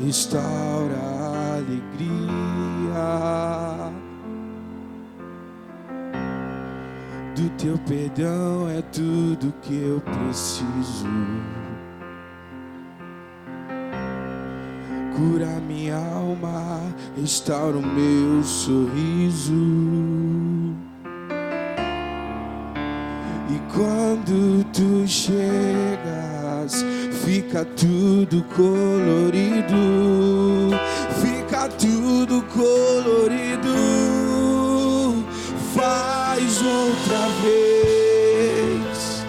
restaura a alegria do teu perdão, é tudo que eu preciso. Cura minha alma, restaura o meu sorriso. E quando tu chegas, fica tudo colorido, fica tudo colorido. Faz outra vez,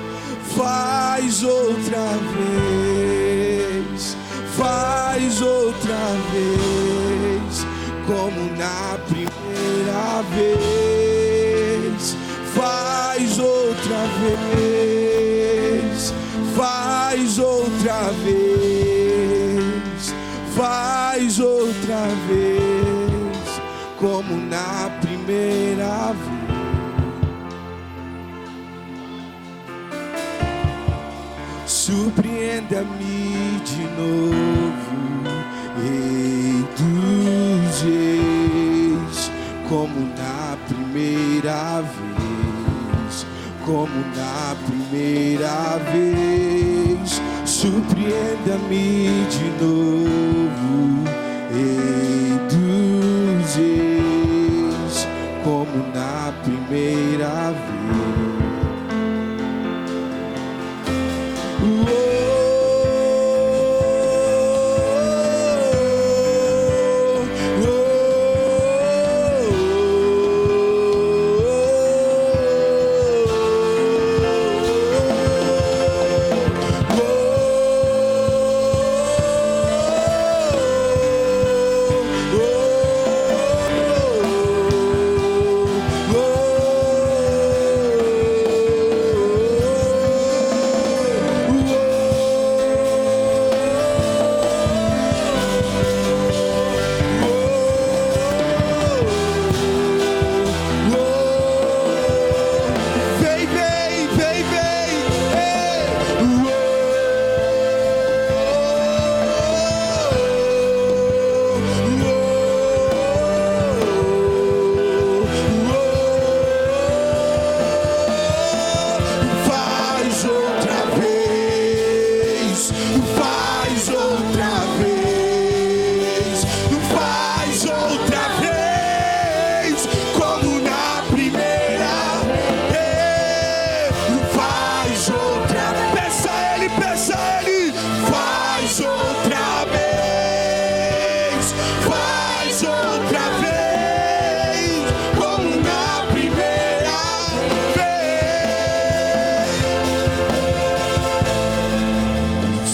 faz outra vez, faz outra vez, como na primeira vez. Faz outra vez, faz outra vez, faz outra vez, como na primeira vez. Surpreenda-me de novo, Rei dos Reis, como na primeira vez, como na primeira vez. Surpreenda-me de novo, Rei dos Reis, como na primeira vez.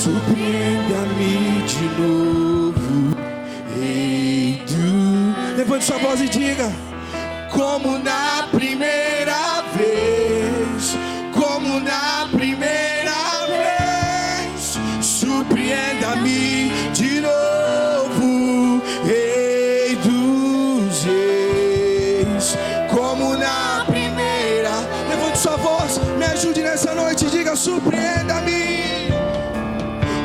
Surpreenda-me de novo, Rei do... Levante sua voz e diga: como na primeira vez, como na primeira vez. Surpreenda-me de novo, Rei dos Reis, como na primeira. Levante sua voz, me ajude nessa noite, diga: surpreenda-me.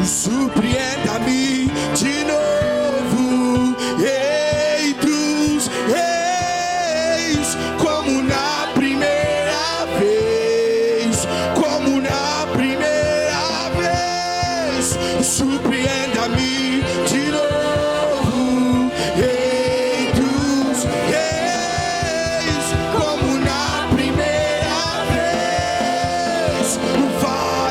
Surpreenda-me de novo, Rei dos Reis, como na primeira vez, como na primeira vez. Surpreenda-me de novo, Rei dos Reis, como na primeira vez. Faz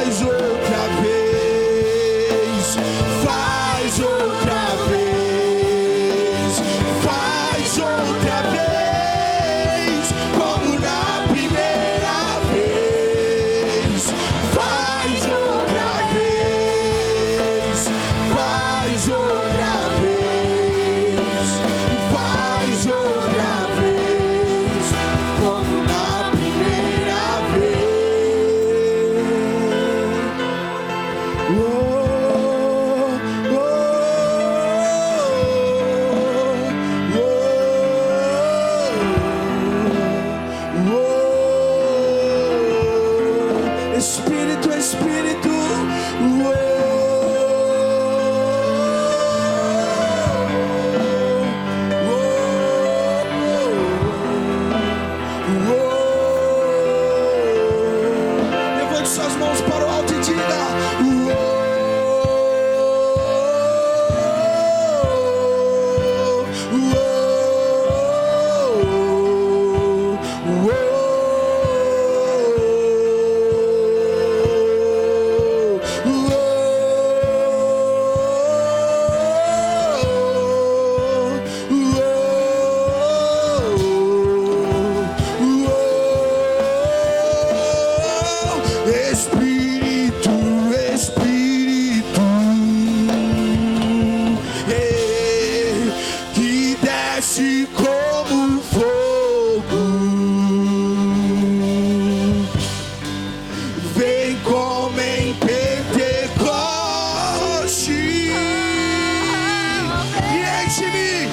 enche-me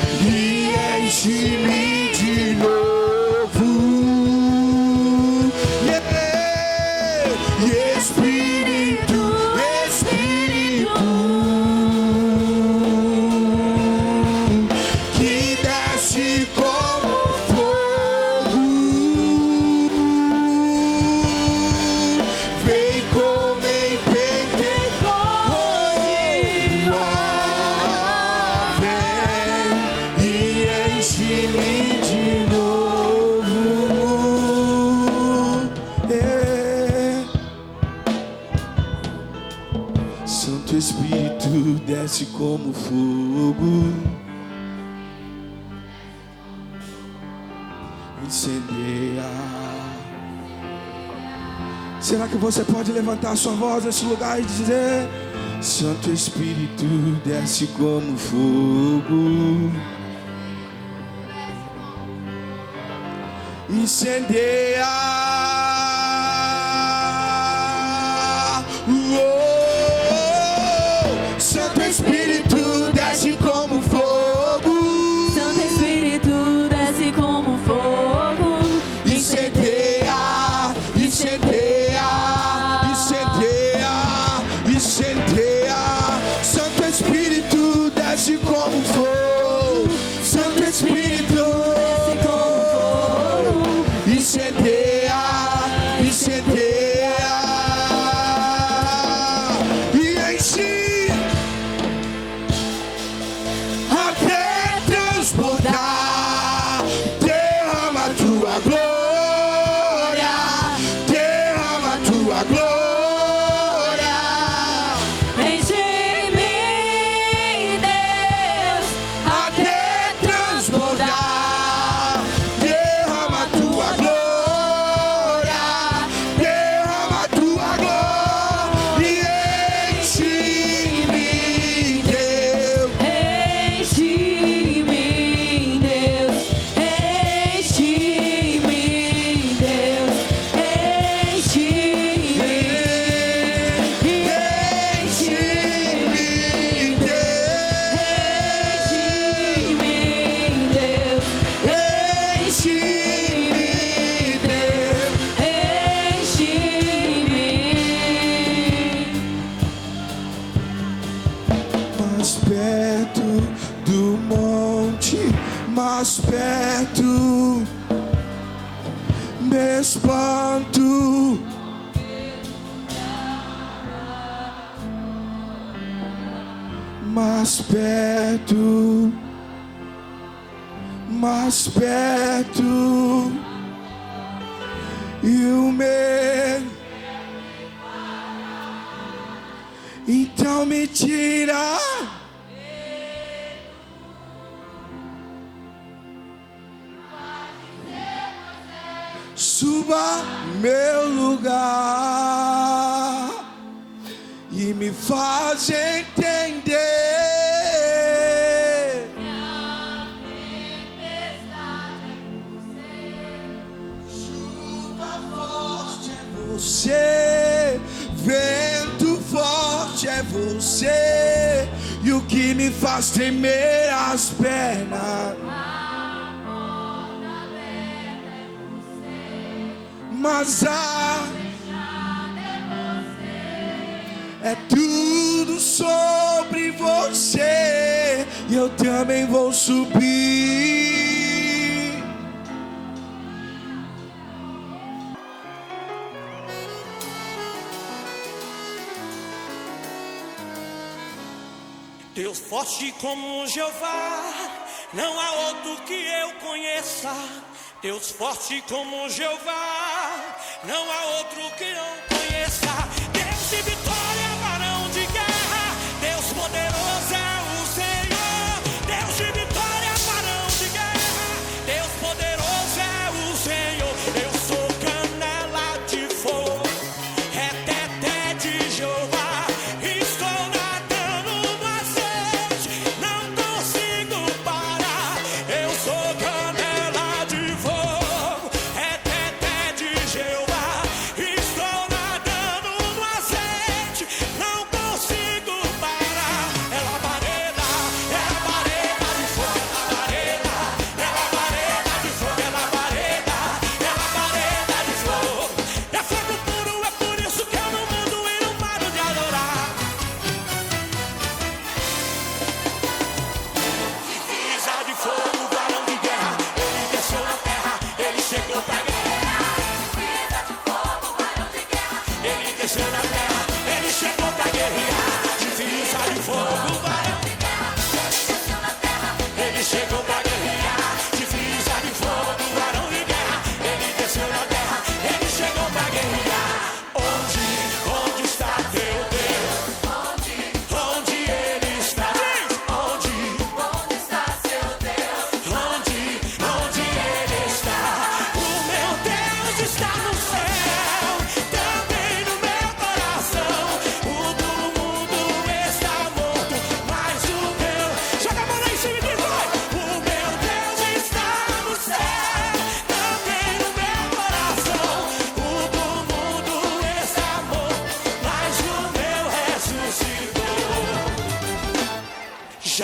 de novo. Yeah. Espírito, que desce como fogo, vem como em Pentecostes, vem e enche-me de novo. Santo Espírito desce como fogo, incendeia. Será que você pode levantar a sua voz nesse lugar e dizer: Santo Espírito desce como fogo, incendeia. Santo Espírito desce como fogo, Santo Espírito desce como fogo, incendeia, incendeia, incendeia, incendeia. Santo Espírito desce como fogo, Santo Espírito desce como fogo, incendeia, incendeia. E enche até transbordar. Derrama a tua glória, derrama a tua glória. enche-me, Deus, Até transbordar. Derrama a tua glória, derrama a tua glória. E enche-me, Deus. enche-me, Deus, enche-me, Deus, enche-me, Enche-me, Deus. enche-me, Deus, Enche-me, Deus. enche-me. Mais perto do monte, mais perto, me espanto. Mais perto, mais perto, e o medo então me tira. Suba meu lugar e me faz entender. Chuva forte é você, vento forte é você, e o que me faz tremer as pernas. Mas é tudo sobre você, e eu também vou subir. Deus forte como Jeová, não há outro que eu conheça. Deus forte como Jeová, não há outro que não conheça. Deus de vitória, varão de guerra, Deus poderoso é o Senhor. Deus de vitória, varão de guerra, Deus poderoso é o Senhor. Eu sou canela de fogo, reteté de Jeová, estou nadando no azeite, não consigo parar. Eu sou canela de fogo, reteté de Jeová, estou nadando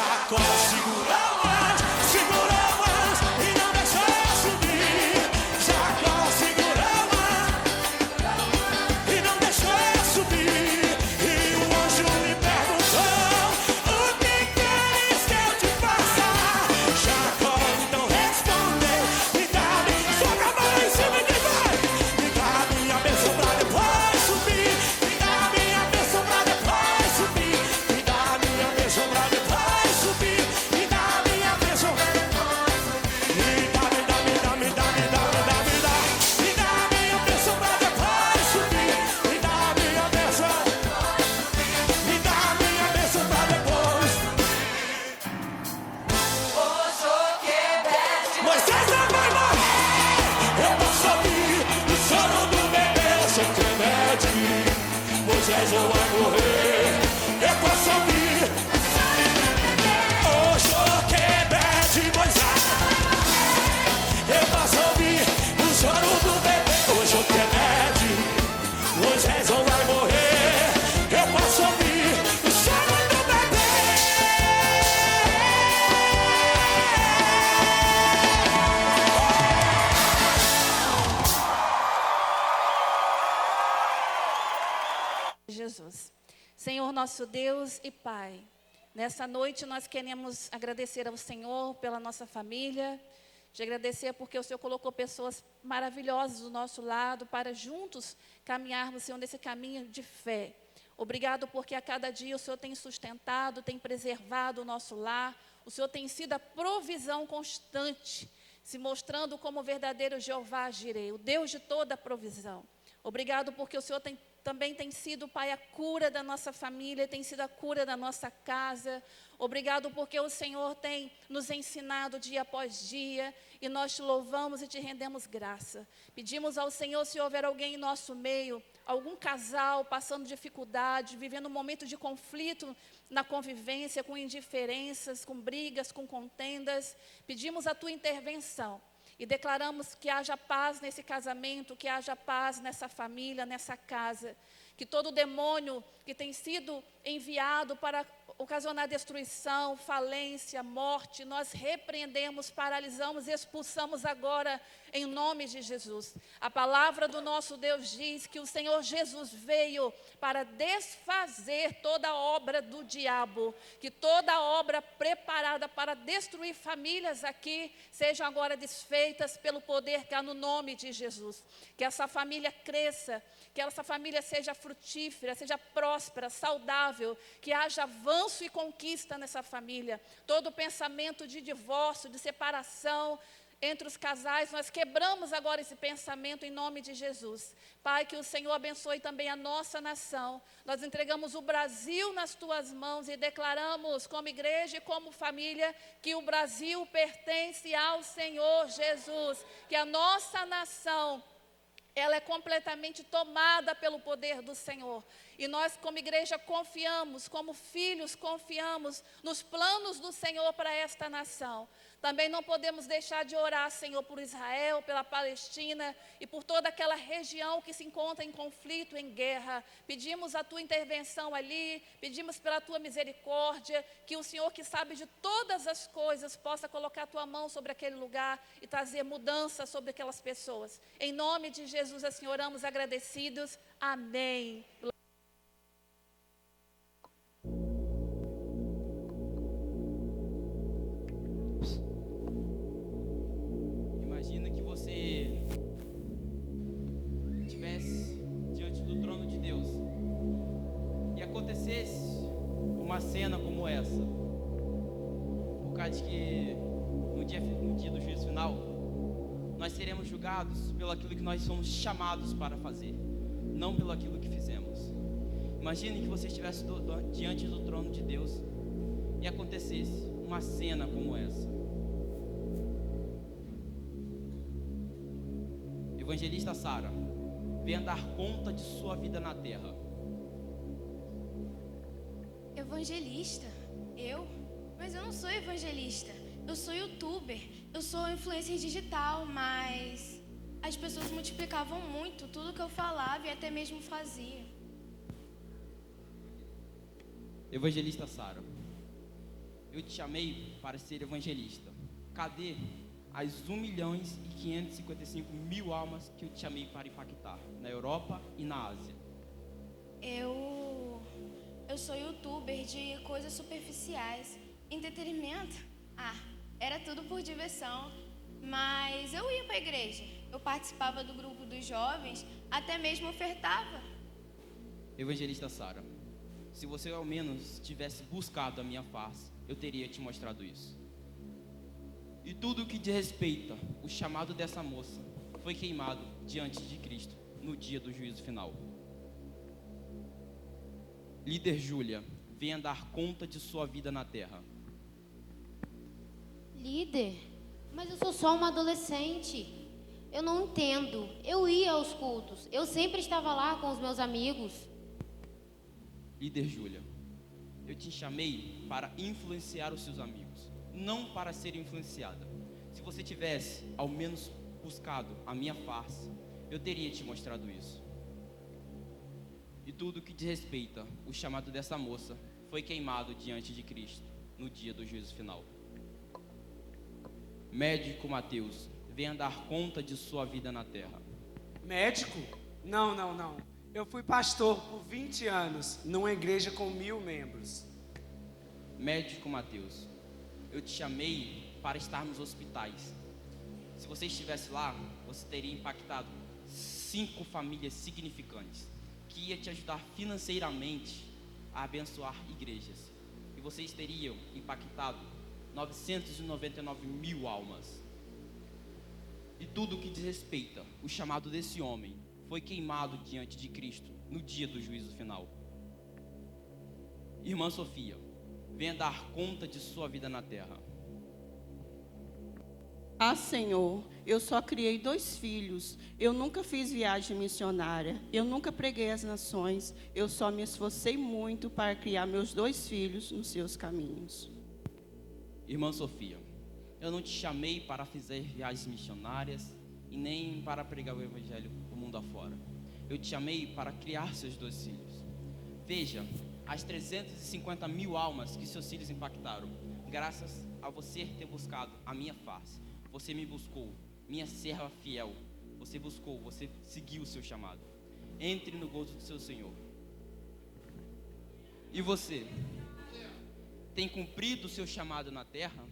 Jacó segurou o anjo e não deixou eu subir. Jacó segurou o anjo e não deixou eu subir. E o anjo me perguntou: o que queres que eu te faça? Jacó então respondeu: me dá sobe a mão em cima de vai. Me dá minha bênção pra depois subir. Me dá minha bênção pra depois subir. Me dá minha bênção pra depois subir. Me dá minha bênção. Me dá, me dá, me dá, me dá, me dá, me dá, me dá. Me dá minha bênção pra depois subir. Me dá minha bênção. Me dá minha bênção pra depois. Moisés não vai morrer. Eu posso ouvir o choro do bebê. Oxe, Quebede. Moisés não vai morrer. Eu posso ouvir o choro Quebede, Moisés. Eu posso ouvir o choro do bebê. Oxe, Quebede. Moisés não vai morrer. Eu posso ouvir o choro do bebê. Jesus. Senhor nosso Deus e Pai, nessa noite nós queremos agradecer ao Senhor pela nossa família, te agradecer porque o Senhor colocou pessoas maravilhosas do nosso lado para juntos caminharmos, Senhor, nesse caminho de fé. Obrigado porque a cada dia o Senhor tem sustentado, tem preservado o nosso lar, o Senhor tem sido a provisão constante, se mostrando como o verdadeiro Jeová Jireh, o Deus de toda a provisão. Obrigado porque o Senhor também tem sido, Pai, a cura da nossa família, tem sido a cura da nossa casa. Obrigado porque o Senhor tem nos ensinado dia após dia e nós te louvamos e te rendemos graça. Pedimos ao Senhor, se houver alguém em nosso meio, algum casal passando dificuldade, vivendo um momento de conflito na convivência, com indiferenças, com brigas, com contendas, pedimos a tua intervenção. E declaramos que haja paz nesse casamento, que haja paz nessa família, nessa casa. Que todo demônio que tem sido enviado para ocasionar destruição, falência, morte, nós repreendemos, paralisamos, expulsamos agora em nome de Jesus. A palavra do nosso Deus diz que o Senhor Jesus veio para desfazer toda obra do diabo, que toda obra preparada para destruir famílias aqui, sejam agora desfeitas pelo poder que há no nome de Jesus. Que essa família cresça, que essa família seja frutífera, seja próspera, saudável, que haja avanço e conquista nessa família. Todo pensamento de divórcio, de separação entre os casais, nós quebramos agora esse pensamento em nome de Jesus. Pai, que o Senhor abençoe também a nossa nação. Nós entregamos o Brasil nas tuas mãos e declaramos como igreja e como família que o Brasil pertence ao Senhor Jesus, que a nossa nação ela é completamente tomada pelo poder do Senhor. E nós, como igreja, confiamos, como filhos, confiamos nos planos do Senhor para esta nação. Também não podemos deixar de orar, Senhor, por Israel, pela Palestina e por toda aquela região que se encontra em conflito, em guerra. Pedimos a tua intervenção ali, pedimos pela tua misericórdia, que o Senhor que sabe de todas as coisas possa colocar a tua mão sobre aquele lugar e trazer mudança sobre aquelas pessoas. Em nome de Jesus, assim oramos agradecidos. Amém. Imagina que você estivesse diante do trono de Deus e acontecesse uma cena como essa, por causa de que no dia do juízo final nós seremos julgados pelo aquilo que nós somos chamados para fazer, não pelo aquilo que fizemos. Imagine que você estivesse diante do trono de Deus e acontecesse uma cena como essa. Evangelista Sara, venha dar conta de sua vida na terra. Evangelista? Eu? Mas eu não sou evangelista. Eu sou youtuber. Eu sou influencer digital, mas as pessoas multiplicavam muito tudo que eu falava e até mesmo fazia. Evangelista Sara, eu te chamei para ser evangelista. Cadê as 1.555.000 almas que eu te chamei para impactar na Europa e na Ásia? Eu sou youtuber de coisas superficiais. Entretenimento? Era tudo por diversão. Mas eu ia para a igreja. Eu participava do grupo dos jovens, até mesmo ofertava. Evangelista Sara, se você ao menos tivesse buscado a minha face, eu teria te mostrado isso. E tudo o que diz respeito o chamado dessa moça foi queimado diante de Cristo no dia do juízo final. Líder Júlia, venha dar conta de sua vida na terra. Líder, mas eu sou só uma adolescente. Eu não entendo. Eu ia aos cultos. Eu sempre estava lá com os meus amigos. Líder Júlia, eu te chamei para influenciar os seus amigos, não para ser influenciada. Se você tivesse ao menos buscado a minha face, eu teria te mostrado isso. E tudo que diz respeito o chamado dessa moça foi queimado diante de Cristo no dia do juízo final. Médico Mateus, venha dar conta de sua vida na terra. Médico? Não. Eu fui pastor por 20 anos, numa igreja com 1.000 membros. Médico Mateus, eu te chamei para estar nos hospitais. Se você estivesse lá, você teria impactado 5 famílias significantes, que ia te ajudar financeiramente a abençoar igrejas. E vocês teriam impactado 999.000 almas. E tudo o que diz respeito o chamado desse homem foi queimado diante de Cristo no dia do juízo final. Irmã Sofia, venha dar conta de sua vida na terra. Senhor, eu só criei 2 filhos. Eu nunca fiz viagem missionária. Eu nunca preguei às nações. Eu só me esforcei muito para criar meus 2 filhos nos seus caminhos. Irmã Sofia, eu não te chamei para fazer viagens missionárias e nem para pregar o evangelho o mundo afora. Eu te chamei para criar seus 2 filhos. Veja as 350.000 almas que seus filhos impactaram, graças a você ter buscado a minha face. Você me buscou, minha serva fiel. Você seguiu o seu chamado. Entre no gozo do seu Senhor. E você tem cumprido o seu chamado na terra?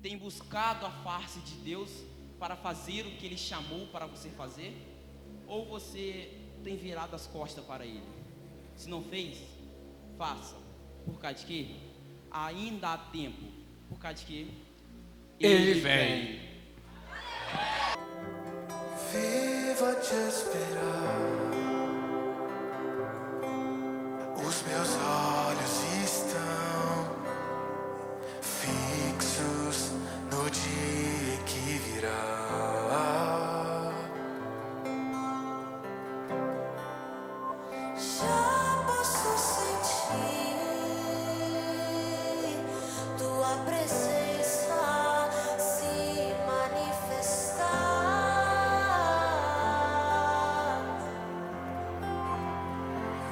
Tem buscado a face de Deus para fazer o que Ele chamou para você fazer? Ou você tem virado as costas para Ele? Se não fez, faça. Por causa de quê? Ainda há tempo. Por causa de quê? Ele vem. Viva te esperar. Os meus olhos estão fixos no dia que virá. Já posso sentir tua presença se manifestar.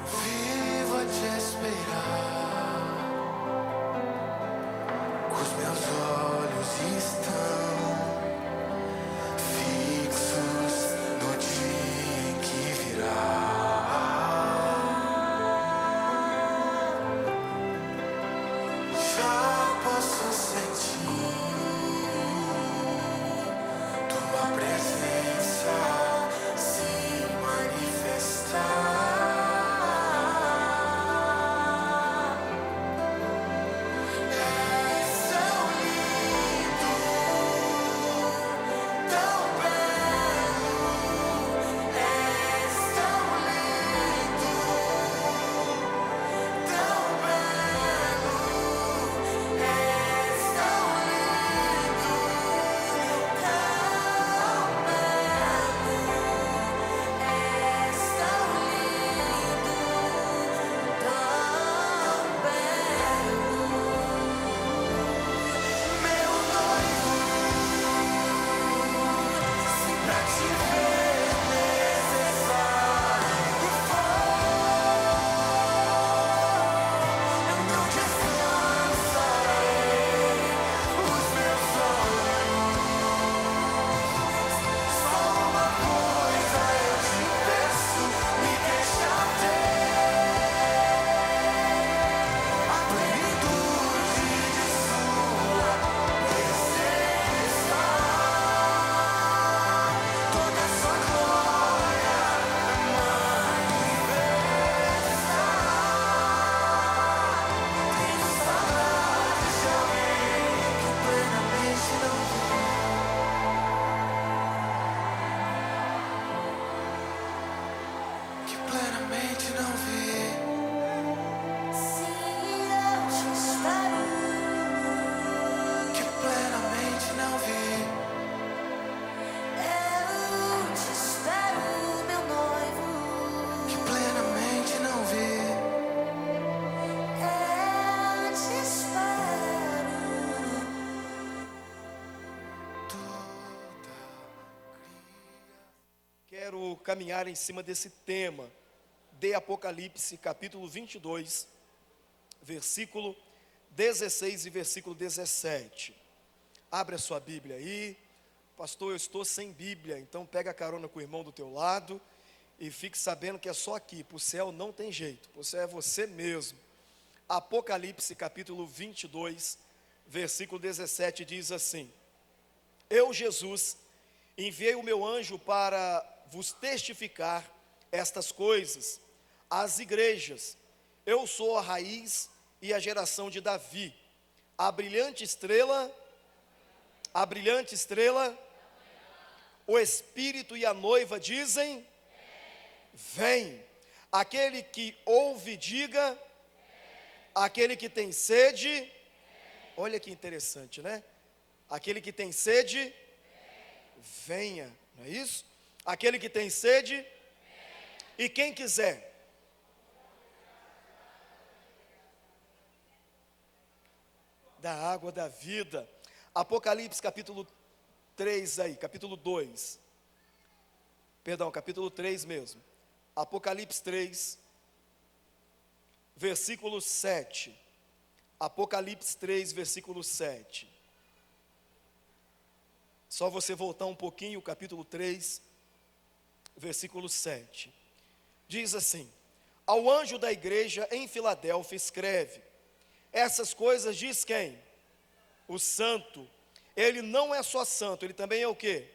Viva te esperar. quero caminhar em cima desse tema de Apocalipse, capítulo 22, versículo 16 e versículo 17. Abre a sua Bíblia aí. Pastor, eu estou sem Bíblia, então pega a carona com o irmão do teu lado e fique sabendo que é só aqui, para o céu não tem jeito, para o céu é você mesmo. Apocalipse, capítulo 22, versículo 17 diz assim: Eu, Jesus, enviei o meu anjo para vos testificar estas coisas às igrejas. Eu sou a raiz e a geração de Davi, a brilhante estrela, o Espírito e a noiva dizem: vem. Aquele que ouve, diga. Aquele que tem sede, olha que interessante, né? Aquele que tem sede, venha, não é isso? Aquele que tem sede, e quem quiser, da água da vida. Apocalipse capítulo 3 aí, capítulo 2. Perdão, capítulo 3 mesmo. Apocalipse 3, versículo 7. Apocalipse 3, versículo 7. Só você voltar um pouquinho, capítulo 3, versículo 7. Diz assim: Ao anjo da igreja em Filadélfia escreve: Essas coisas diz quem? O santo. Ele não é só santo, ele também é o quê?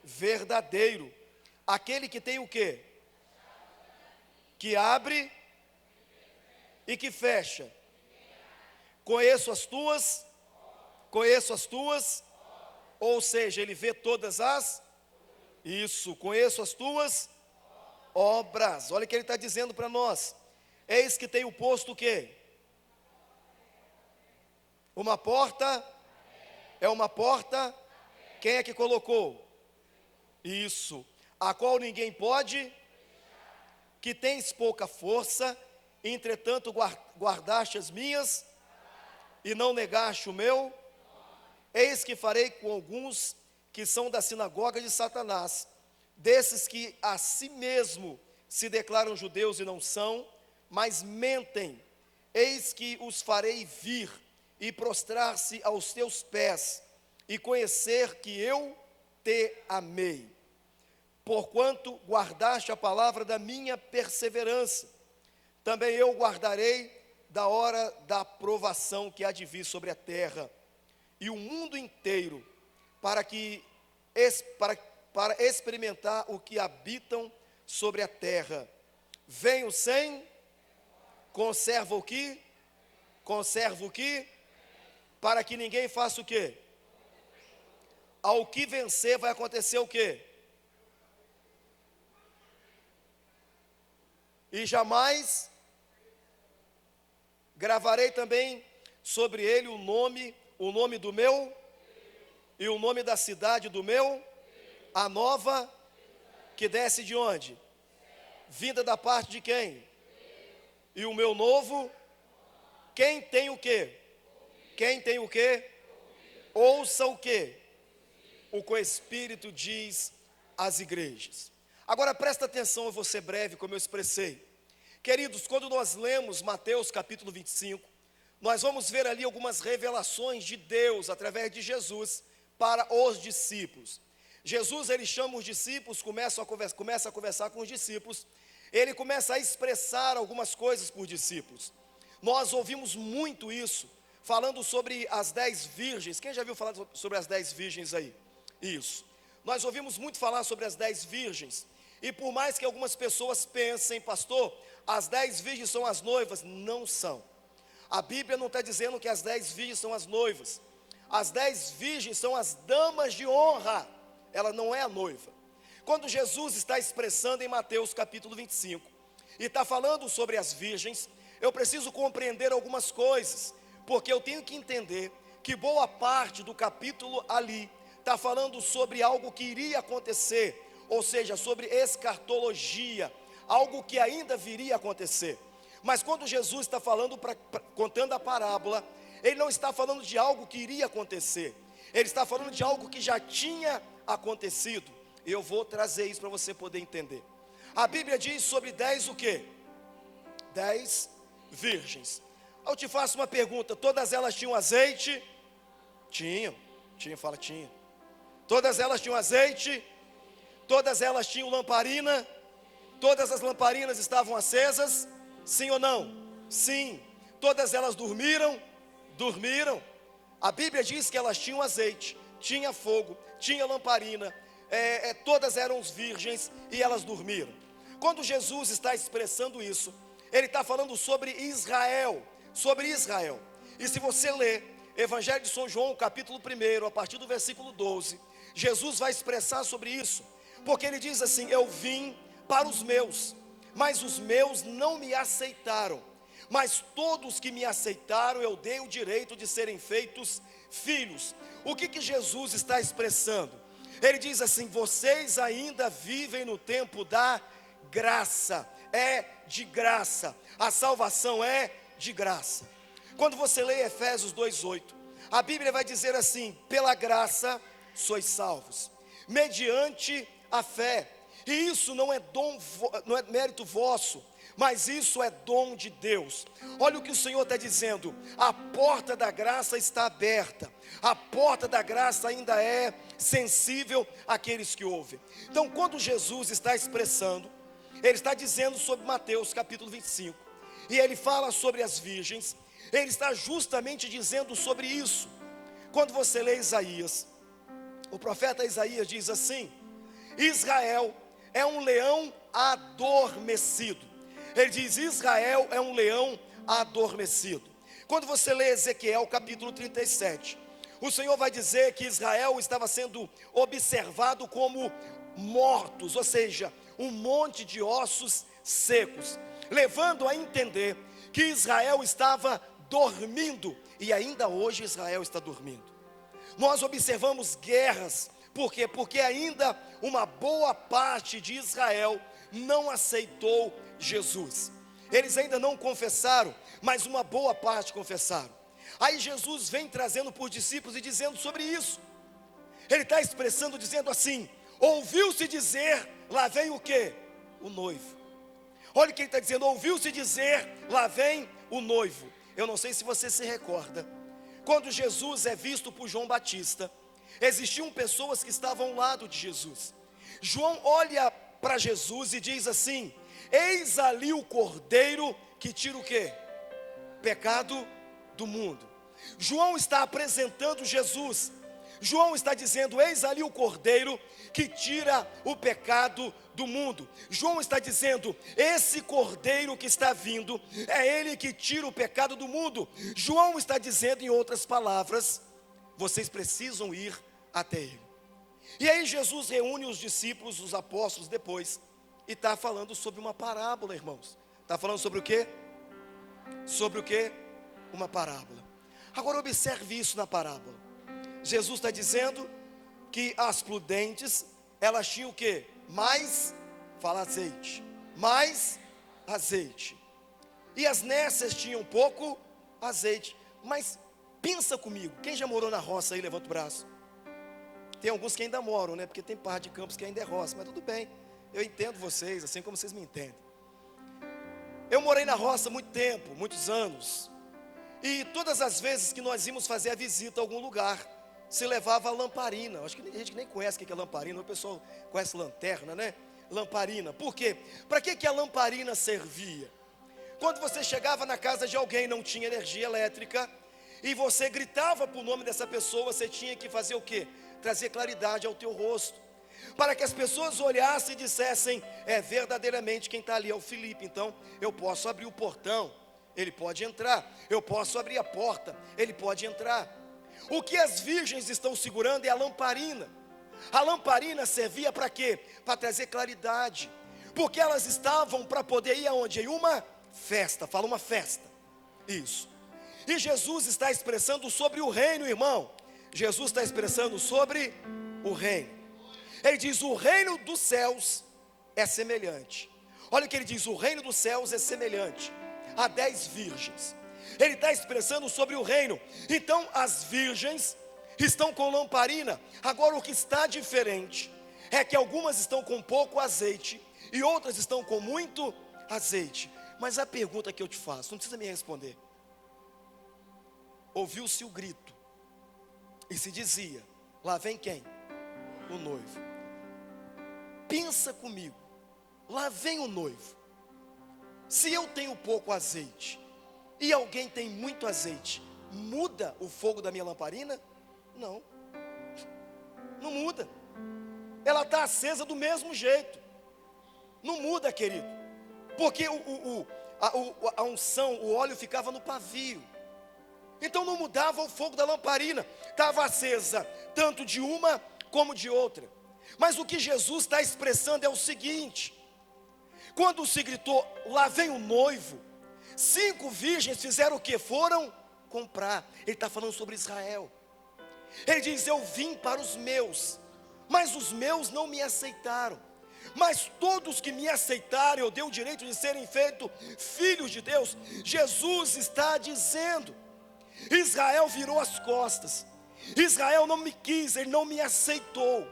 Verdadeiro. Aquele que tem o quê? Que abre e que fecha. Conheço as tuas, ou seja, ele vê todas as, isso, conheço as tuas obras. Olha o que ele está dizendo para nós. Eis que tenho posto o quê? Uma porta, é uma porta, quem é que colocou? Isso, a qual ninguém pode, que tens pouca força, entretanto guardaste as minhas, e não negaste o meu, eis que farei com alguns que são da sinagoga de Satanás, desses que a si mesmo se declaram judeus e não são, mas mentem, eis que os farei vir e prostrar-se aos teus pés, e conhecer que eu te amei, porquanto guardaste a palavra da minha perseverança, também eu guardarei da hora da provação que há de vir sobre a terra, e o mundo inteiro, para experimentar o que habitam sobre a terra. Venho sem, conserva o que? Para que ninguém faça o quê? Ao que vencer vai acontecer o quê? E jamais gravarei também sobre ele o nome do meu, e o nome da cidade do meu, a nova, que desce de onde? Vinda da parte de quem? E o meu novo, quem tem o quê? Ouça o quê? O que o Espírito diz às igrejas. Agora presta atenção, eu vou ser breve, como eu expressei. Queridos, quando nós lemos Mateus capítulo 25, nós vamos ver ali algumas revelações de Deus, através de Jesus, para os discípulos. Jesus, ele chama os discípulos, começa a conversar com os discípulos, ele começa a expressar algumas coisas por discípulos. Nós ouvimos muito isso, falando sobre as 10 virgens. Quem já viu falar sobre as 10 virgens aí? Isso. Nós ouvimos muito falar sobre as 10 virgens. E por mais que algumas pessoas pensem, pastor, as 10 virgens são as noivas, não são. A Bíblia não está dizendo que as 10 virgens são as noivas. As 10 virgens são as damas de honra. Ela não é a noiva. Quando Jesus está expressando em Mateus capítulo 25, e está falando sobre as virgens, eu preciso compreender algumas coisas, porque eu tenho que entender que boa parte do capítulo ali está falando sobre algo que iria acontecer, ou seja, sobre escatologia, algo que ainda viria a acontecer. Mas quando Jesus está falando, contando a parábola, ele não está falando de algo que iria acontecer, ele está falando de algo que já tinha acontecido. E eu vou trazer isso para você poder entender. A Bíblia diz sobre 10 o quê? 10 virgens. Eu te faço uma pergunta: todas elas tinham azeite? Tinham. Tinha. Todas elas tinham azeite? Todas elas tinham lamparina? Todas as lamparinas estavam acesas? Sim ou não? Sim. Todas elas dormiram? Dormiram. A Bíblia diz que elas tinham azeite, tinha fogo, tinha lamparina, todas eram virgens e elas dormiram. Quando Jesus está expressando isso, Ele está falando sobre Israel. E se você ler Evangelho de São João, capítulo 1, a partir do versículo 12, Jesus vai expressar sobre isso, porque Ele diz assim: eu vim para os meus, mas os meus não me aceitaram. Mas todos que me aceitaram, eu dei o direito de serem feitos filhos. O que Jesus está expressando? Ele diz assim: vocês ainda vivem no tempo da graça. É de graça. A salvação é de graça. Quando você lê Efésios 2:8, a Bíblia vai dizer assim: pela graça sois salvos, mediante a fé. E isso não é mérito vosso, mas isso é dom de Deus. Olha o que o Senhor está dizendo: a porta da graça está aberta, a porta da graça ainda é sensível àqueles que ouvem. Então, quando Jesus está expressando, Ele está dizendo sobre Mateus capítulo 25, e Ele fala sobre as virgens, Ele está justamente dizendo sobre isso. Quando você lê Isaías, o profeta Isaías diz assim: Israel é um leão adormecido. Ele diz: Israel é um leão adormecido. Quando você lê Ezequiel capítulo 37, o Senhor vai dizer que Israel estava sendo observado como mortos, ou seja, um monte de ossos secos, levando a entender que Israel estava dormindo, e ainda hoje Israel está dormindo. Nós observamos guerras, por quê? Porque ainda uma boa parte de Israel não aceitou Jesus. Eles ainda não confessaram, mas uma boa parte confessaram. Aí Jesus vem trazendo por discípulos e dizendo sobre isso. Ele está expressando, dizendo assim: ouviu-se dizer, lá vem o quê? O noivo. Olha o que ele está dizendo: ouviu-se dizer, lá vem o noivo. Eu não sei se você se recorda, quando Jesus é visto por João Batista, existiam pessoas que estavam ao lado de Jesus. João olha para Jesus e diz assim: eis ali o cordeiro que tira o quê? Pecado do mundo. João está apresentando Jesus. João está dizendo: eis ali o cordeiro que tira o pecado do mundo. João está dizendo: esse cordeiro que está vindo, é ele que tira o pecado do mundo. João está dizendo, em outras palavras, vocês precisam ir até ele. E aí Jesus reúne os discípulos, os apóstolos depois, e está falando sobre uma parábola, irmãos. Está falando sobre o quê? Sobre o quê? Uma parábola. Agora observe isso na parábola. Jesus está dizendo que as prudentes, elas tinham o quê? Mais, fala azeite, mais azeite. E as nécias tinham pouco azeite. Mas pensa comigo, quem já morou na roça aí, levanta o braço. Tem alguns que ainda moram, né? Porque tem parte de campos que ainda é roça, mas tudo bem, eu entendo vocês, assim como vocês me entendem. Eu morei na roça há muito tempo, muitos anos. E todas as vezes que nós íamos fazer a visita a algum lugar, se levava a lamparina. Acho que a gente nem conhece o que é lamparina, o pessoal conhece lanterna, né? Lamparina. Por quê? Para que a lamparina servia? Quando você chegava na casa de alguém, não tinha energia elétrica, e você gritava por nome dessa pessoa, você tinha que fazer o quê? Trazer claridade ao teu rosto, para que as pessoas olhassem e dissessem: verdadeiramente quem está ali é o Felipe. Então eu posso abrir o portão, ele pode entrar. Eu posso abrir a porta, ele pode entrar. O que as virgens estão segurando é a lamparina. A lamparina servia para quê? Para trazer claridade, porque elas estavam para poder ir aonde? Em uma festa. Fala uma festa. Isso. E Jesus está expressando sobre o reino, irmão. Jesus está expressando sobre o reino. Ele diz: o reino dos céus é semelhante. Olha o que ele diz: o reino dos céus é semelhante a 10 virgens. Ele está expressando sobre o reino. Então as virgens estão com lamparina. Agora o que está diferente é que algumas estão com pouco azeite e outras estão com muito azeite. Mas a pergunta que eu te faço, não precisa me responder. Ouviu-se o grito e se dizia: lá vem quem? O noivo. Pensa comigo, lá vem o noivo. Se eu tenho pouco azeite e alguém tem muito azeite, muda o fogo da minha lamparina? Não, não muda. Ela está acesa do mesmo jeito. Não muda, querido. Porque a unção, o óleo ficava no pavio. Então não mudava o fogo da lamparina. Estava acesa tanto de uma como de outra. Mas o que Jesus está expressando é o seguinte: quando se gritou, lá vem o noivo, 5 virgens fizeram o que? Foram comprar. Ele está falando sobre Israel. Ele diz: eu vim para os meus, mas os meus não me aceitaram. Mas todos que me aceitaram, eu dei o direito de serem feitos filhos de Deus. Jesus está dizendo: Israel virou as costas. Israel não me quis, ele não me aceitou.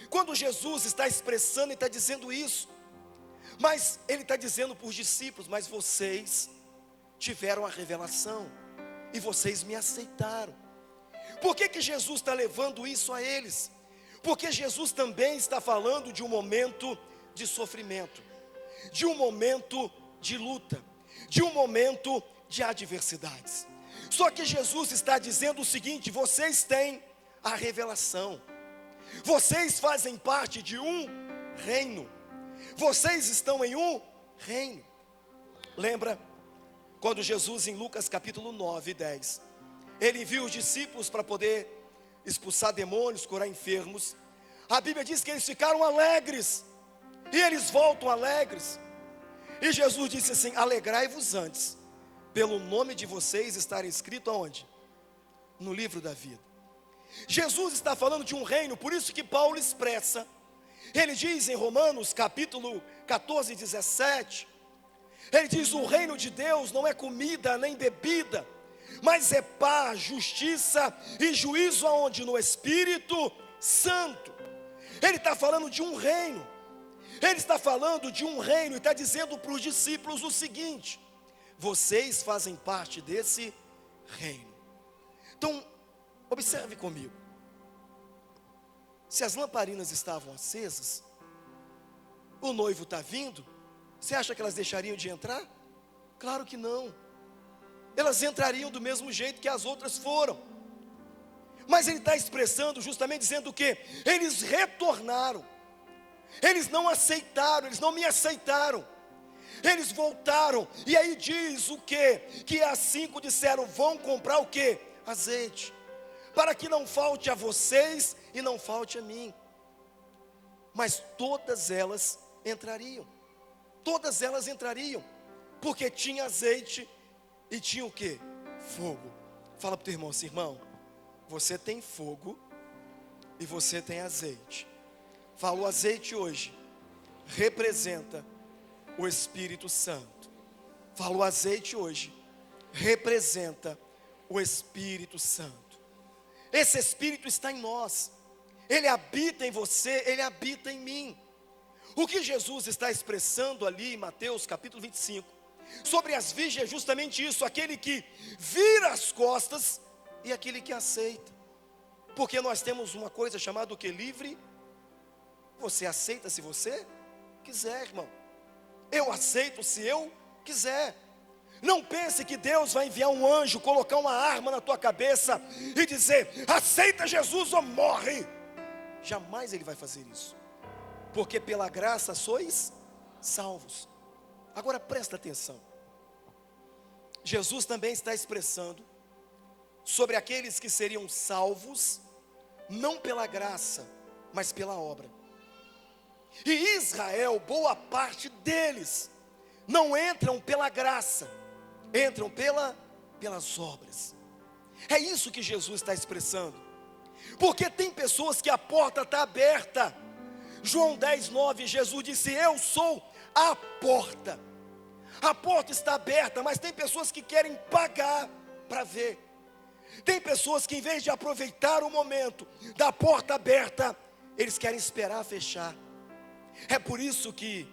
Quando Jesus está expressando, ele está dizendo isso. Mas ele está dizendo para os discípulos: mas vocês tiveram a revelação e vocês me aceitaram. Por que Jesus está levando isso a eles? Porque Jesus também está falando de um momento de sofrimento, de um momento de luta, de um momento de adversidades. Só que Jesus está dizendo o seguinte: vocês têm a revelação, vocês fazem parte de um reino, vocês estão em um reino. Lembra quando Jesus, em Lucas capítulo 9 e 10, ele envia os discípulos para poder expulsar demônios, curar enfermos. A Bíblia diz que eles ficaram alegres, e eles voltam alegres. E Jesus disse assim: alegrai-vos antes, pelo nome de vocês estar escrito aonde? No livro da vida. Jesus está falando de um reino, por isso que Paulo expressa. Ele diz em Romanos capítulo 14, 17, ele diz: o reino de Deus não é comida nem bebida, mas é paz, justiça e juízo aonde? No Espírito Santo. Ele está falando de um reino. Ele está falando de um reino e está dizendo para os discípulos o seguinte: vocês fazem parte desse reino. Então, observe comigo. Se as lamparinas estavam acesas, o noivo está vindo, você acha que elas deixariam de entrar? Claro que não. Elas entrariam do mesmo jeito que as outras foram. Mas ele está expressando justamente dizendo o quê? Eles retornaram. Eles não aceitaram, eles não me aceitaram. Eles voltaram. E aí diz o quê? Que as 5 disseram: vão comprar o quê? Azeite. Para que não falte a vocês e não falte a mim. Mas todas elas entrariam. Todas elas entrariam. Porque tinha azeite e tinha o quê? Fogo. Fala para o teu irmão assim: irmão, você tem fogo e você tem azeite. Fala, o azeite hoje representa o Espírito Santo. Fala, o azeite hoje representa o Espírito Santo. Esse Espírito está em nós. Ele habita em você, ele habita em mim. O que Jesus está expressando ali em Mateus capítulo 25 sobre as virgens é justamente isso: aquele que vira as costas e aquele que aceita. Porque nós temos uma coisa chamada o que? Livre. Você aceita se você quiser, irmão. Eu aceito se eu quiser. Não pense que Deus vai enviar um anjo, colocar uma arma na tua cabeça e dizer: aceita Jesus ou morre. Jamais ele vai fazer isso. Porque pela graça sois salvos. Agora presta atenção. Jesus também está expressando sobre aqueles que seriam salvos, não pela graça, mas pela obra. E Israel, boa parte deles, não entram pela graça, entram pelas obras. É isso que Jesus está expressando. Porque tem pessoas que a porta está aberta. João 10:9, Jesus disse: eu sou a porta. A porta está aberta, mas tem pessoas que querem pagar para ver. Tem pessoas que, em vez de aproveitar o momento da porta aberta, eles querem esperar fechar. É por isso que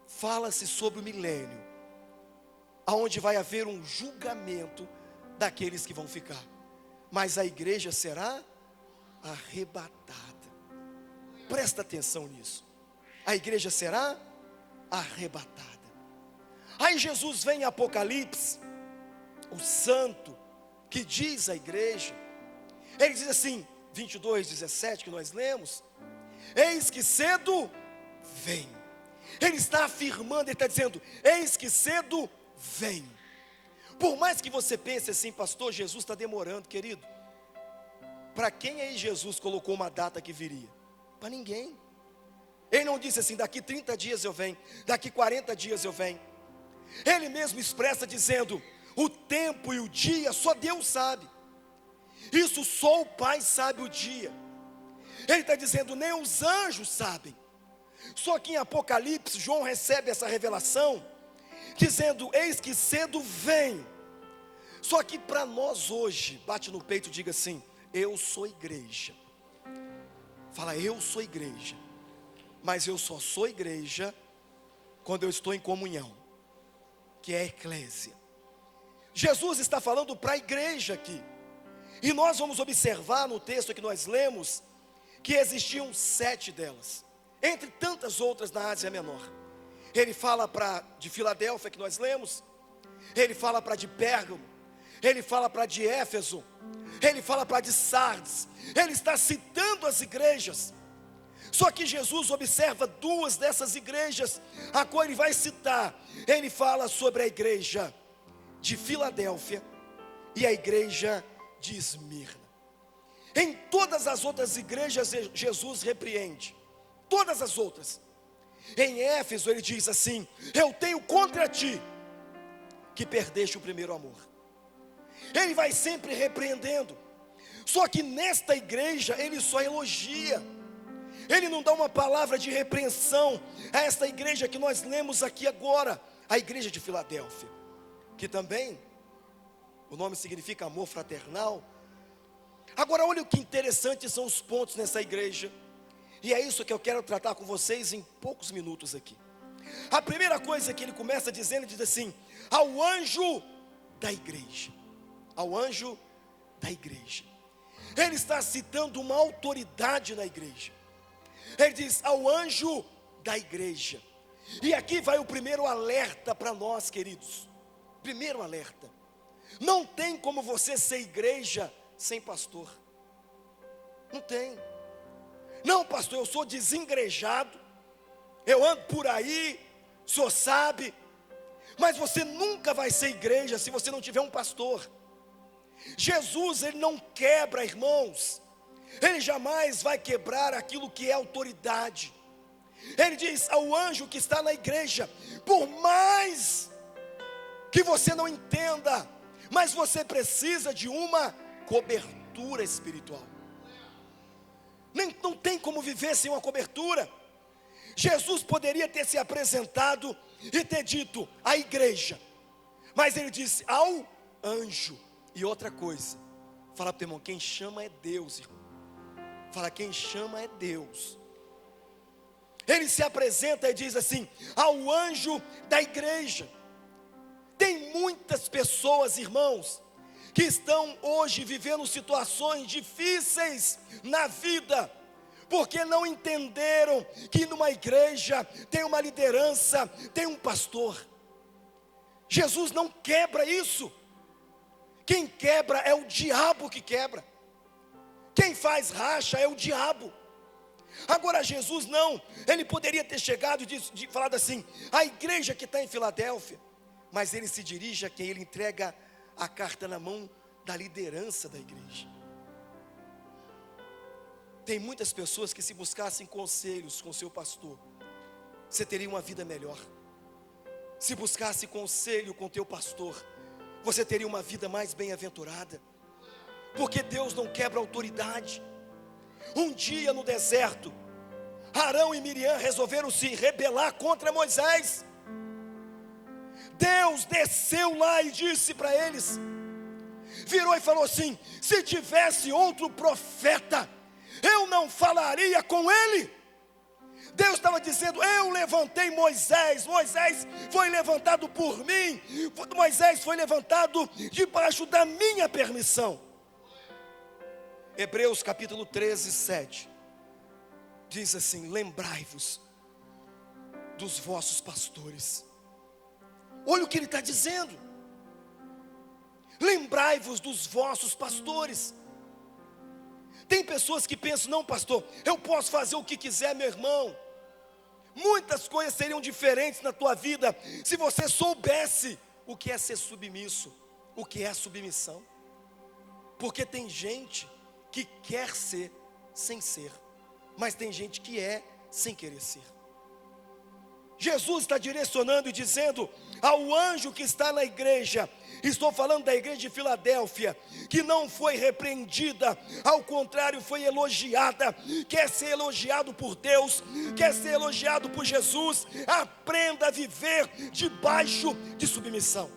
fala-se sobre o milênio, aonde vai haver um julgamento daqueles que vão ficar, mas a igreja será arrebatada. Presta atenção nisso. A igreja será arrebatada. Aí Jesus vem em Apocalipse, o santo que diz à igreja, ele diz assim, 22:17 que nós lemos: eis que cedo vem. Ele está afirmando, ele está dizendo, eis que cedo vem. Por mais que você pense assim, pastor, Jesus está demorando, querido. Para quem aí Jesus colocou uma data que viria? Para ninguém. Ele não disse assim, daqui 30 dias eu venho, daqui 40 dias eu venho. Ele mesmo expressa dizendo, o tempo e o dia só Deus sabe. Isso só o Pai sabe o dia. Ele está dizendo, nem os anjos sabem. Só que em Apocalipse, João recebe essa revelação, dizendo, eis que cedo vem. Só que para nós hoje, bate no peito e diga assim, eu sou igreja. Fala, eu sou igreja. Mas eu só sou igreja quando eu estou em comunhão, que é a eclésia. Jesus está falando para a igreja aqui. E nós vamos observar no texto que nós lemos, que existiam 7 delas, entre tantas outras na Ásia Menor. Ele fala de Filadélfia, que nós lemos. Ele fala para de Pérgamo. Ele fala para de Éfeso. Ele fala para de Sardes. Ele está citando as igrejas. Só que Jesus observa 2 dessas igrejas, a qual ele vai citar. Ele fala sobre a igreja de Filadélfia e a igreja de Esmirna. Em todas as outras igrejas Jesus repreende, todas as outras. Em Éfeso ele diz assim, eu tenho contra ti, que perdeste o primeiro amor. Ele vai sempre repreendendo. Só que nesta igreja ele só elogia. Ele não dá uma palavra de repreensão a esta igreja que nós lemos aqui agora, a igreja de Filadélfia, que também o nome significa amor fraternal. Agora olha o que interessante são os pontos nessa igreja, e é isso que eu quero tratar com vocês em poucos minutos aqui. A primeira coisa que ele começa dizendo, ele diz assim, ao anjo da igreja. Ao anjo da igreja. Ele está citando uma autoridade na igreja. Ele diz, ao anjo da igreja. E aqui vai o primeiro alerta para nós, queridos. Primeiro alerta. Não tem como você ser igreja sem pastor. Não tem. Não, pastor, eu sou desengrejado. Eu ando por aí, o senhor sabe. Mas você nunca vai ser igreja se você não tiver um pastor. Jesus, ele não quebra, irmãos. Ele jamais vai quebrar aquilo que é autoridade. Ele diz ao anjo que está na igreja, por mais que você não entenda, mas você precisa de uma cobertura espiritual. Não tem como viver sem uma cobertura. Jesus poderia ter se apresentado e ter dito à igreja, mas ele disse ao anjo. E outra coisa, fala para o irmão, quem chama é Deus, irmão. Fala, quem chama é Deus. Ele se apresenta e diz assim, ao anjo da igreja. Tem muitas pessoas, irmãos, que estão hoje vivendo situações difíceis na vida, porque não entenderam que numa igreja tem uma liderança, tem um pastor. Jesus não quebra isso. Quem quebra é o diabo que quebra. Quem faz racha é o diabo. Agora Jesus não, ele poderia ter chegado e falado assim, a igreja que está em Filadélfia, mas ele se dirige a quem ele entrega a carta na mão da liderança da igreja. Tem muitas pessoas que se buscassem conselhos com seu pastor, você teria uma vida melhor. Se buscasse conselho com teu pastor, você teria uma vida mais bem-aventurada. Porque Deus não quebra autoridade. Um dia no deserto, Arão e Miriam resolveram se rebelar contra Moisés. Deus desceu lá e disse para eles, virou e falou assim, se tivesse outro profeta, eu não falaria com ele. Deus estava dizendo, eu levantei Moisés, Moisés foi levantado por mim, Moisés foi levantado debaixo da minha permissão. Hebreus capítulo 13, 7, diz assim, lembrai-vos dos vossos pastores. Olha o que ele está dizendo, lembrai-vos dos vossos pastores. Tem pessoas que pensam, não pastor, eu posso fazer o que quiser, meu irmão. Muitas coisas seriam diferentes na tua vida, se você soubesse o que é ser submisso, o que é submissão. Porque tem gente que quer ser sem ser, mas tem gente que é sem querer ser. Jesus está direcionando e dizendo ao anjo que está na igreja, estou falando da igreja de Filadélfia, que não foi repreendida, ao contrário foi elogiada, quer ser elogiado por Deus, quer ser elogiado por Jesus, aprenda a viver debaixo de submissão.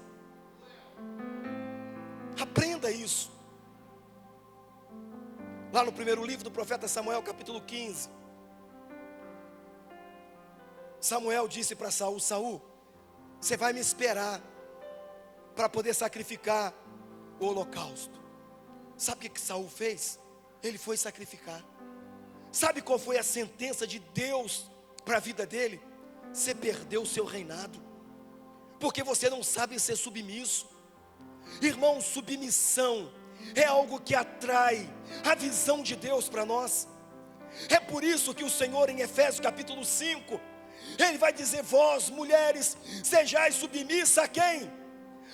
Aprenda isso. Lá no primeiro livro do profeta Samuel, capítulo 15, Samuel disse para Saul, Saul, você vai me esperar para poder sacrificar o holocausto. Sabe o que Saul fez? Ele foi sacrificar. Sabe qual foi a sentença de Deus para a vida dele? Você perdeu o seu reinado, porque você não sabe ser submisso. Irmão, submissão é algo que atrai a visão de Deus para nós. É por isso que o Senhor em Efésios capítulo 5, Ele vai dizer, vós mulheres, sejais submissa a quem?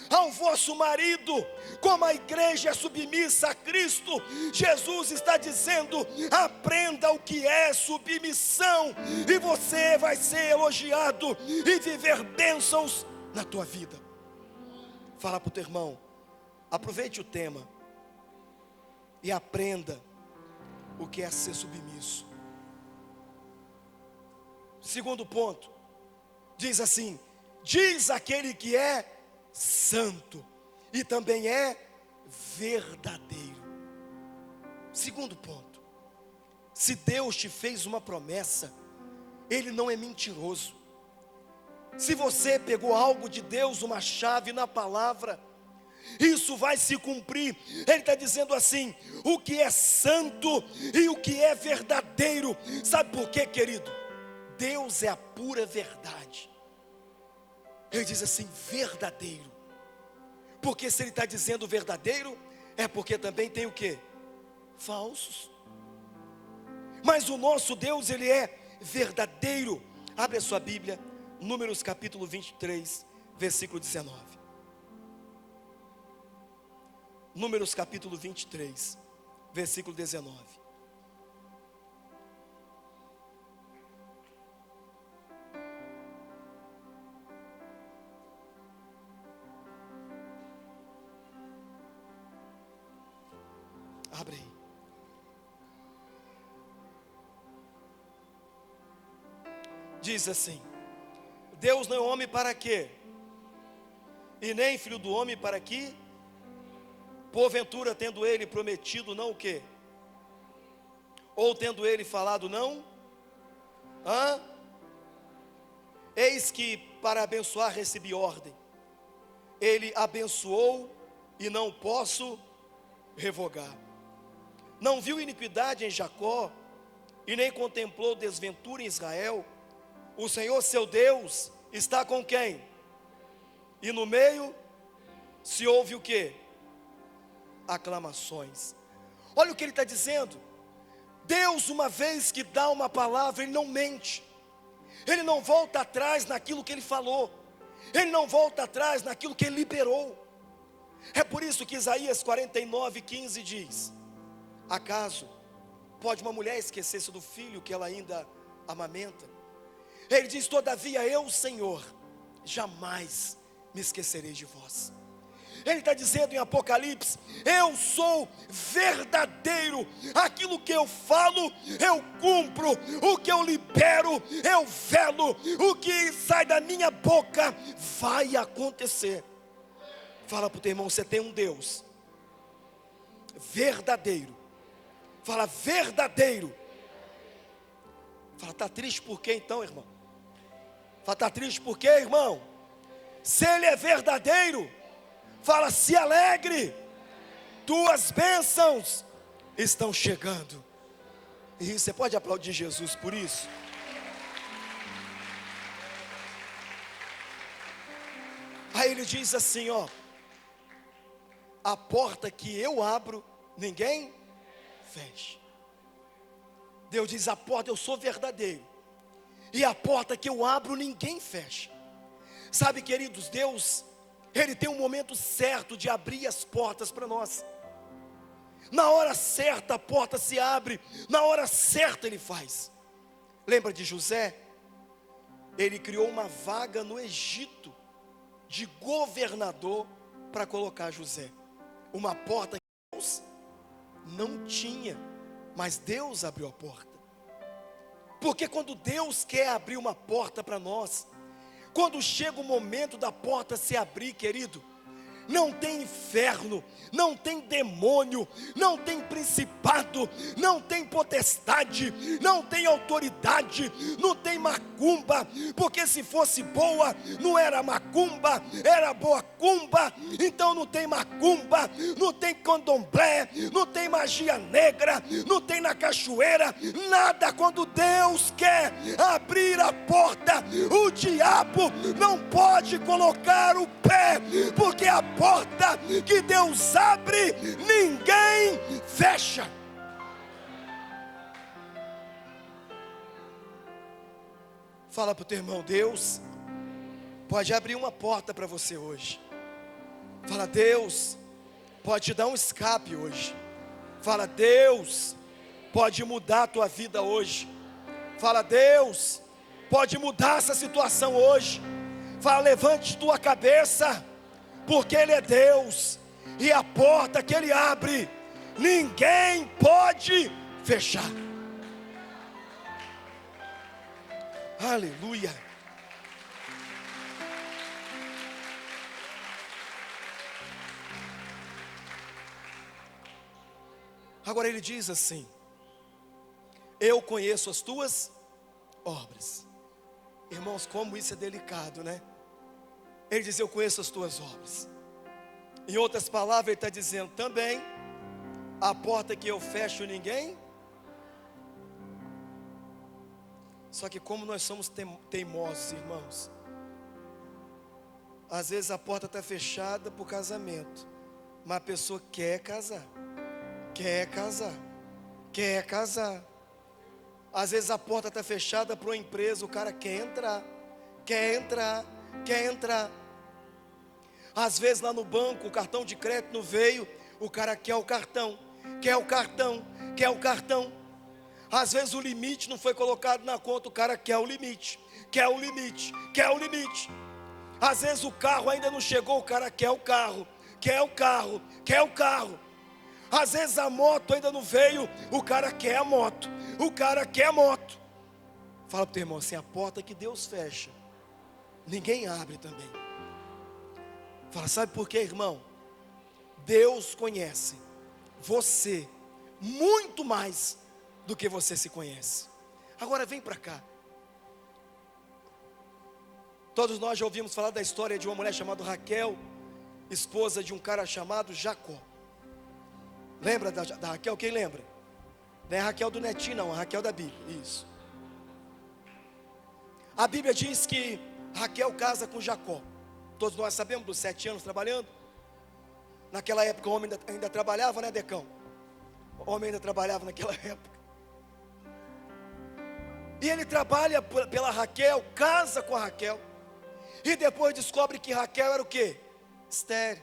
Ao vosso marido, como a igreja é submissa a Cristo. Jesus está dizendo, aprenda o que é submissão, e você vai ser elogiado, e viver bênçãos na tua vida. Fala para o teu irmão, aproveite o tema, e aprenda o que é ser submisso. Segundo ponto, diz assim, diz aquele que é santo e também é verdadeiro. Segundo ponto, se Deus te fez uma promessa, Ele não é mentiroso. Se você pegou algo de Deus, uma chave na palavra, isso vai se cumprir. Ele está dizendo assim, o que é santo e o que é verdadeiro. Sabe por quê, querido? Deus é a pura verdade. Ele diz assim, verdadeiro. Porque se ele está dizendo verdadeiro, é porque também tem o quê? Falsos. Mas o nosso Deus, Ele é verdadeiro. Abre a sua Bíblia, Números capítulo 23, versículo 19. Números capítulo 23, versículo 19. Abre aí. Diz assim, Deus não é homem para quê? E nem filho do homem para que? Porventura tendo ele prometido não o quê? Ou tendo ele falado não? Eis que para abençoar recebi ordem. Ele abençoou e não posso revogar. Não viu iniquidade em Jacó, e nem contemplou desventura em Israel. O Senhor seu Deus está com quem? E no meio se ouve o quê? Aclamações. Olha o que ele está dizendo. Deus, uma vez que dá uma palavra, Ele não mente. Ele não volta atrás naquilo que Ele falou. Ele não volta atrás naquilo que Ele liberou. É por isso que Isaías 49:15 diz, acaso pode uma mulher esquecer-se do filho que ela ainda amamenta? Ele diz, todavia eu, Senhor, jamais me esquecerei de vós. Ele está dizendo em Apocalipse, eu sou verdadeiro, aquilo que eu falo, eu cumpro, o que eu libero, eu velo, o que sai da minha boca, vai acontecer. Fala para o teu irmão, você tem um Deus verdadeiro, Fala, verdadeiro. Fala, está triste por quê então, irmão? Fala, está triste por quê, irmão? Se ele é verdadeiro, fala, se alegre. Tuas bênçãos estão chegando. E você pode aplaudir Jesus por isso? Aí ele diz assim, ó: a porta que eu abro, ninguém fecha. Deus diz, a porta, eu sou verdadeiro, e a porta que eu abro, ninguém fecha. Sabe, queridos, Deus, Ele tem um momento certo de abrir as portas para nós. Na hora certa a porta se abre, na hora certa Ele faz. Lembra de José? Ele criou uma vaga no Egito de governador para colocar José. Uma porta que Deus não tinha, mas Deus abriu a porta. Porque quando Deus quer abrir uma porta para nós, quando chega o momento da porta se abrir, querido, não tem inferno, não tem demônio, não tem principado, não tem potestade, não tem autoridade, não tem macumba, porque se fosse boa, não era macumba, era boa cumba. Então não tem macumba, não tem candomblé, não tem magia negra, não tem na cachoeira, nada. Quando Deus quer abrir a porta, o diabo não pode colocar o pé, porque a porta que Deus abre, ninguém fecha. Fala para o teu irmão, Deus pode abrir uma porta para você hoje. Fala, Deus pode te dar um escape hoje. Fala, Deus pode mudar a tua vida hoje. Fala, Deus pode mudar essa situação hoje. Fala, levante tua cabeça, porque Ele é Deus, e a porta que Ele abre, ninguém pode fechar. Aleluia. Agora Ele diz assim: eu conheço as tuas obras. Irmãos, como isso é delicado, né? Ele diz, eu conheço as tuas obras. Em outras palavras, Ele está dizendo também, a porta que eu fecho, ninguém. Só que como nós somos teimosos, irmãos, às vezes a porta está fechada para o casamento, mas a pessoa quer casar, quer casar, quer casar. Às vezes a porta está fechada para uma empresa, o cara quer entrar, quer entrar, quer entrar. Às vezes lá no banco o cartão de crédito não veio, o cara quer o cartão, quer o cartão, quer o cartão. Às vezes o limite não foi colocado na conta, o cara quer o limite, quer o limite, quer o limite. Às vezes o carro ainda não chegou, o cara quer o carro, quer o carro, quer o carro. Às vezes a moto ainda não veio, o cara quer a moto, o cara quer a moto. Fala para o teu irmão assim, a porta que Deus fecha, ninguém abre também. Fala, sabe por quê, irmão? Deus conhece você muito mais do que você se conhece. Agora vem para cá. Todos nós já ouvimos falar da história de uma mulher chamada Raquel, esposa de um cara chamado Jacó. Lembra da Raquel? Quem lembra? Não é a Raquel do Netinho, não, a Raquel da Bíblia. Isso. A Bíblia diz que Raquel casa com Jacó. Todos nós sabemos dos 7 anos trabalhando. Naquela época o homem ainda trabalhava, né, Decão? O homem ainda trabalhava naquela época. E ele trabalha pela Raquel, casa com a Raquel. E depois descobre que Raquel era o quê? Estéril.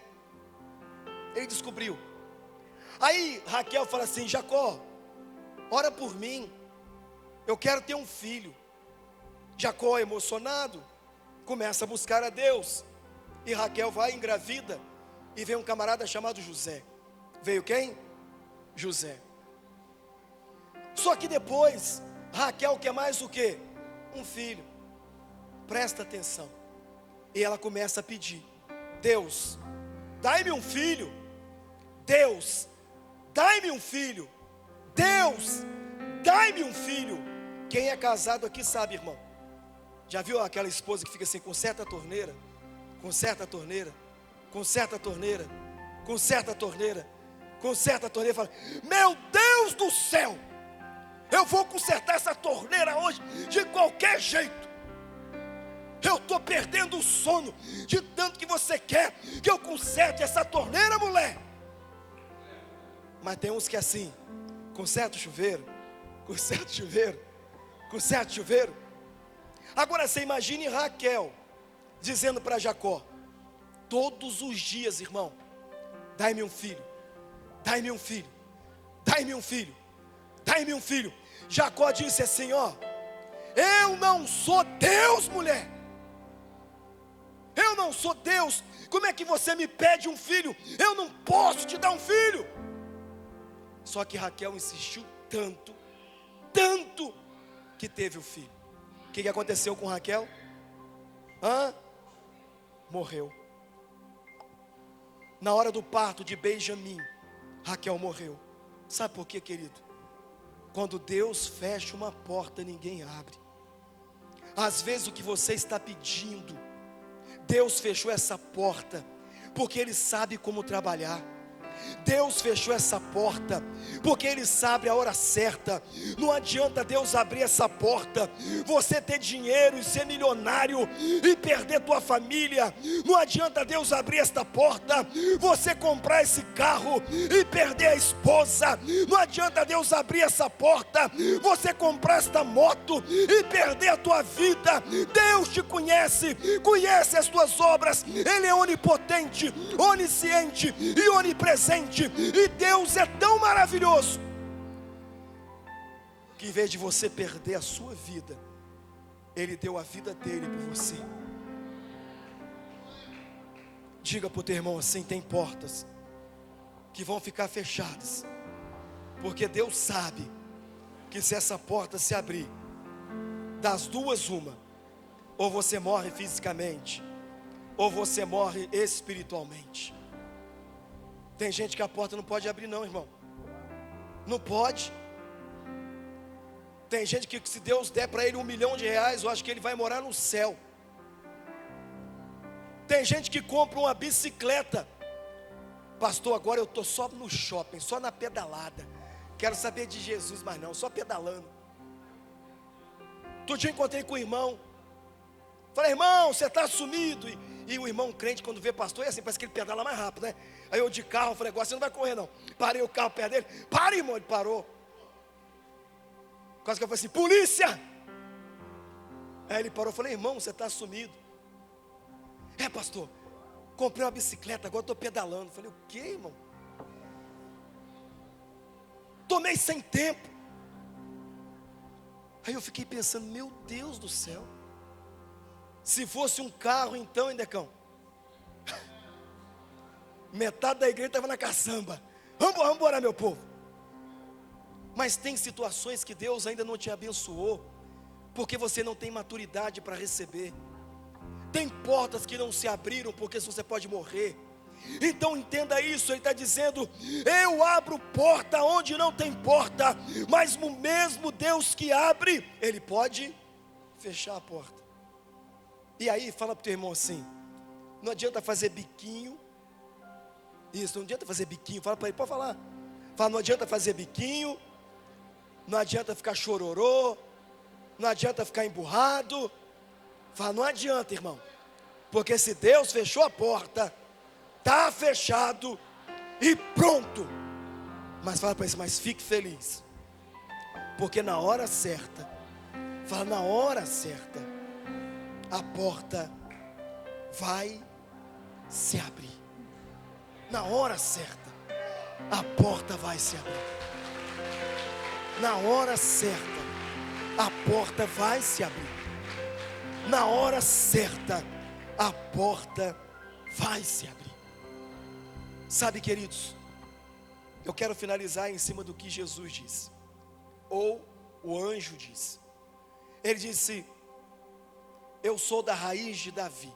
Ele descobriu. Aí Raquel fala assim, Jacó, ora por mim, eu quero ter um filho. Jacó, emocionado, começa a buscar a Deus. E Raquel vai, engravida, e vem um camarada chamado José. Veio quem? José. Só que depois, Raquel quer mais o quê? Um filho. Presta atenção. E ela começa a pedir, Deus, dai-me um filho. Deus, dai-me um filho. Deus, dai-me um filho. Quem é casado aqui sabe, irmão. Já viu aquela esposa que fica assim, conserta a torneira, conserta a torneira, conserta a torneira, conserta a torneira, conserta a torneira, fala: meu Deus do céu, eu vou consertar essa torneira hoje de qualquer jeito. Eu estou perdendo o sono de tanto que você quer que eu conserte essa torneira, mulher. Mas tem uns que é assim: conserta o chuveiro, conserta o chuveiro, conserta o chuveiro. Agora você imagine Raquel dizendo para Jacó: todos os dias, irmão, dai-me um filho, dai-me um filho, dai-me um filho, dai-me um filho. Jacó disse assim: ó, eu não sou Deus, mulher. Eu não sou Deus. Como é que você me pede um filho? Eu não posso te dar um filho. Só que Raquel insistiu tanto, tanto, que teve o filho. O que aconteceu com Raquel? Morreu. Na hora do parto de Benjamim, Raquel morreu. Sabe por quê, querido? Quando Deus fecha uma porta, ninguém abre. Às vezes o que você está pedindo, Deus fechou essa porta porque Ele sabe como trabalhar. Deus fechou essa porta porque Ele sabe a hora certa. Não adianta Deus abrir essa porta, você ter dinheiro e ser milionário e perder tua família. Não adianta Deus abrir esta porta, você comprar esse carro e perder a esposa. Não adianta Deus abrir essa porta, você comprar esta moto e perder a tua vida. Deus te conhece, conhece as tuas obras. Ele é onipotente, onisciente e onipresente. E Deus é tão maravilhoso que em vez de você perder a sua vida, Ele deu a vida dele por você. Diga para o teu irmão assim: tem portas que vão ficar fechadas, porque Deus sabe que se essa porta se abrir, das duas uma: ou você morre fisicamente, ou você morre espiritualmente. Tem gente que a porta não pode abrir não, irmão. Não pode. Tem gente que se Deus der para ele R$1 milhão, eu acho que ele vai morar no céu. Tem gente que compra uma bicicleta. Pastor, agora eu estou só no shopping, só na pedalada. Quero saber de Jesus, mas não, só pedalando. Outro dia encontrei com o irmão. Falei: irmão, você está sumido. E o irmão crente, quando vê pastor, é assim, parece que ele pedala mais rápido, né? Aí eu de carro, falei: agora você não vai correr não. Parei o carro perto dele. Para, irmão. Ele parou. Quase que eu falei assim: polícia. Aí ele parou. Eu falei: irmão, você está sumido. É, pastor, comprei uma bicicleta, agora estou pedalando. Eu falei: o que, irmão? Tomei sem tempo. Aí eu fiquei pensando: meu Deus do céu, se fosse um carro então, hein, Decão? Metade da igreja estava na caçamba. Vamos embora, meu povo. Mas tem situações que Deus ainda não te abençoou, porque você não tem maturidade para receber. Tem portas que não se abriram, porque você pode morrer. Então entenda isso, Ele está dizendo: eu abro porta onde não tem porta, mas o mesmo Deus que abre, Ele pode fechar a porta. E aí fala para o teu irmão assim: não adianta fazer biquinho. Isso, não adianta fazer biquinho. Fala para ele, pode falar. Fala: não adianta fazer biquinho, não adianta ficar chororô, não adianta ficar emburrado. Fala: não adianta, irmão, porque se Deus fechou a porta, está fechado e pronto. Mas fala para ele: mas fique feliz, porque na hora certa, fala, na hora certa, a porta vai se abrir. Na hora certa, a porta vai se abrir. Na hora certa, a porta vai se abrir. Na hora certa, a porta vai se abrir. Sabe, queridos, eu quero finalizar em cima do que Jesus disse, ou o anjo disse. Ele disse: eu sou da raiz de Davi.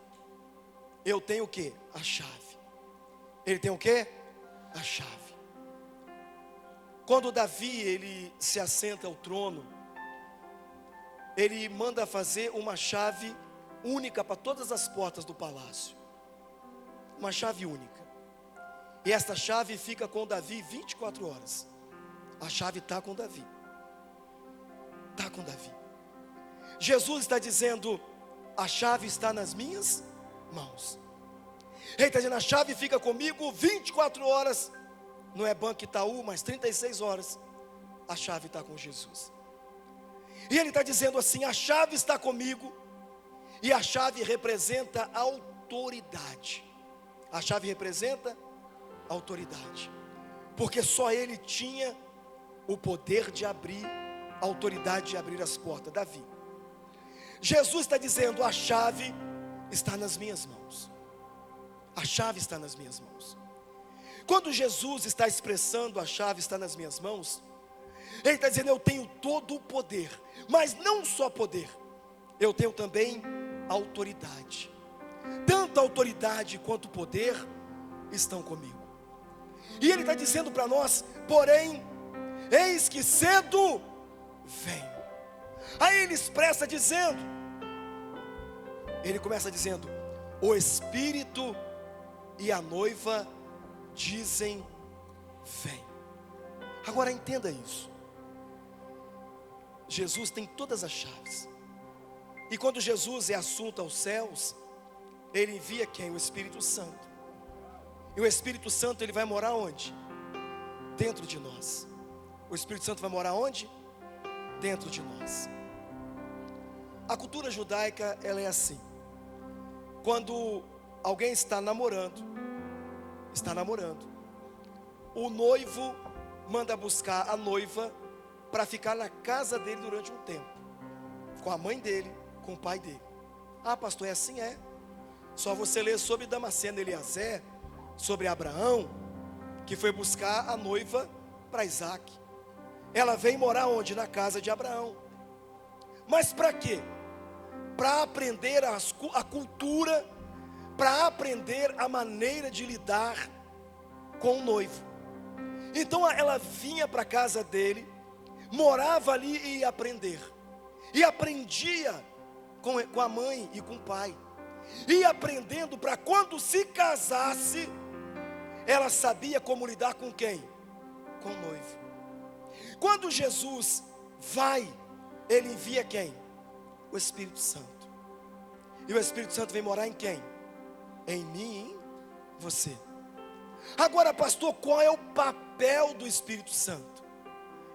Eu tenho o quê? A chave. Ele tem o quê? A chave. Quando Davi ele se assenta ao trono, ele manda fazer uma chave única para todas as portas do palácio. Uma chave única. E esta chave fica com Davi 24 horas. A chave está com Davi. Está com Davi. Jesus está dizendo: a chave está nas minhas mãos. Ele está dizendo: a chave fica comigo 24 horas. Não é Banco Itaú, mas 36 horas. A chave está com Jesus. E ele está dizendo assim: a chave está comigo. E a chave representa autoridade. A chave representa autoridade. Porque só ele tinha o poder de abrir, a autoridade de abrir as portas. Davi. Jesus está dizendo: a chave está nas minhas mãos. A chave está nas minhas mãos. Quando Jesus está expressando a chave está nas minhas mãos, ele está dizendo: eu tenho todo o poder. Mas não só poder, eu tenho também autoridade. Tanto a autoridade quanto o poder estão comigo. E ele está dizendo para nós: porém, eis que cedo venho. Aí ele expressa dizendo, ele começa dizendo: o Espírito e a noiva dizem: vem. Agora entenda isso. Jesus tem todas as chaves. E quando Jesus é assunto aos céus, ele envia quem? O Espírito Santo. E o Espírito Santo, ele vai morar onde? Dentro de nós. O Espírito Santo vai morar onde? Dentro de nós. A cultura judaica, ela é assim. Quando alguém está namorando, o noivo manda buscar a noiva para ficar na casa dele durante um tempo, com a mãe dele, com o pai dele. Ah, pastor, é assim? É. Só você ler sobre Damasceno Eliezer, sobre Abraão, que foi buscar a noiva para Isaac. Ela vem morar onde? Na casa de Abraão. Mas para quê? Para aprender a cultura, para aprender a maneira de lidar com o noivo. Então ela vinha para a casa dele, morava ali e ia aprender. E aprendia com a mãe e com o pai. Ia aprendendo para quando se casasse, ela sabia como lidar com quem? Com o noivo. Quando Jesus vai, ele envia quem? O Espírito Santo. E o Espírito Santo vem morar em quem? Em mim e em você. Agora, pastor, qual é o papel do Espírito Santo?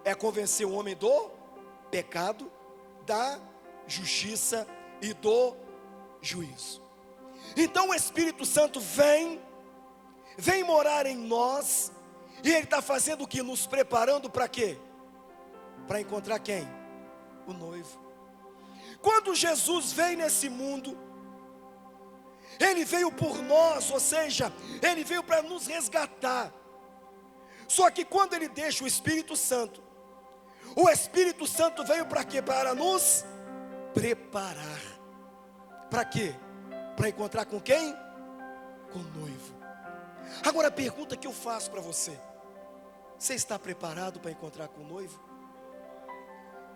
É convencer o homem do pecado, da justiça e do juízo. Então o Espírito Santo vem morar em nós. E ele está fazendo o que? Nos preparando para quê? Para encontrar quem? O noivo. Quando Jesus veio nesse mundo, ele veio por nós, ou seja, ele veio para nos resgatar. Só que quando ele deixa o Espírito Santo veio para quê? Para nos preparar. Para quê? Para encontrar com quem? Com o noivo. Agora a pergunta que eu faço para você: você está preparado para encontrar com o noivo?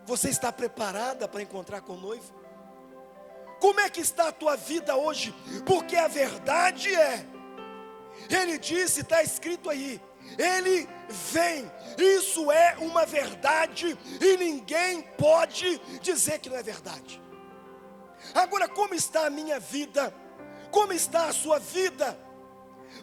Você está preparada para encontrar com o noivo? Como é que está a tua vida hoje? Porque a verdade é, ele disse, está escrito aí, ele vem. Isso é uma verdade e ninguém pode dizer que não é verdade. Agora, como está a minha vida? Como está a sua vida?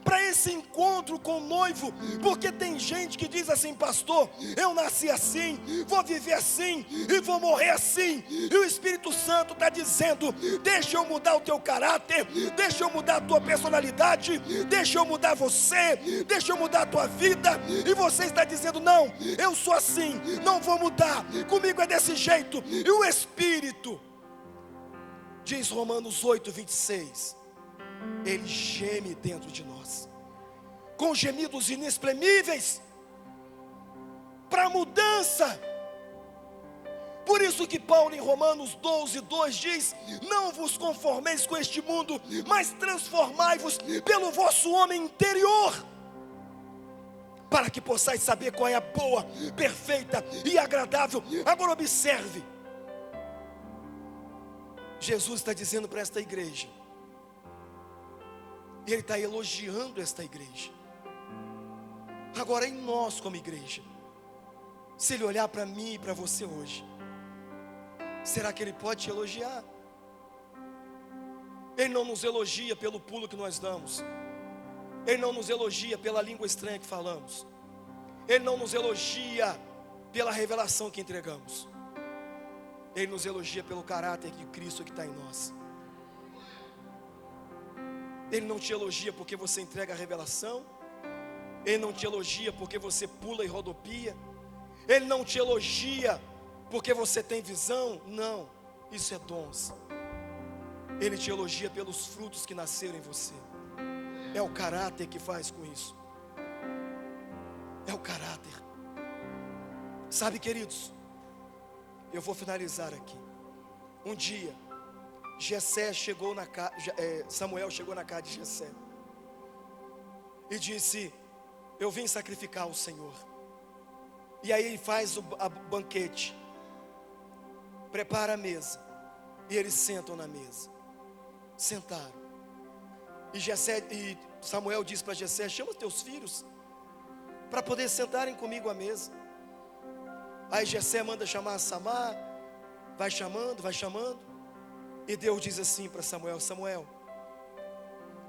Para esse encontro com o noivo, porque tem gente que diz assim: pastor, eu nasci assim, vou viver assim e vou morrer assim. E o Espírito Santo está dizendo: deixa eu mudar o teu caráter, deixa eu mudar a tua personalidade, deixa eu mudar você, deixa eu mudar a tua vida. E você está dizendo: não, eu sou assim, não vou mudar, comigo é desse jeito. E o Espírito, diz Romanos 8:26, ele geme dentro de nós, com gemidos inexprimíveis, para mudança. Por isso que Paulo em Romanos 12:2 diz: não vos conformeis com este mundo, mas transformai-vos pelo vosso homem interior. para que possais saber qual é a boa, perfeita e agradável. Agora observe, Jesus está dizendo para esta igreja, e Ele está elogiando esta igreja. Agora em nós como igreja, se Ele olhar para mim e para você hoje, será que Ele pode te elogiar? Ele não nos elogia pelo pulo que nós damos, Ele não nos elogia pela língua estranha que falamos, Ele não nos elogia pela revelação que entregamos, Ele nos elogia pelo caráter de Cristo que está em nós. Ele não te elogia porque você entrega a revelação, Ele não te elogia porque você pula e rodopia, Ele não te elogia porque você tem visão. Não, isso é dons. Ele te elogia pelos frutos que nasceram em você. É o caráter que faz com isso. É o caráter. Sabe, queridos, eu vou finalizar aqui. Um dia Samuel chegou na casa de Jessé e disse: eu vim sacrificar ao Senhor. E aí ele faz o banquete, prepara a mesa, e eles sentam na mesa. Sentaram. E Samuel disse para Jessé: chama os teus filhos para poder sentarem comigo à mesa. Aí Jessé manda chamar Samar, vai chamando. E Deus diz assim para Samuel: Samuel,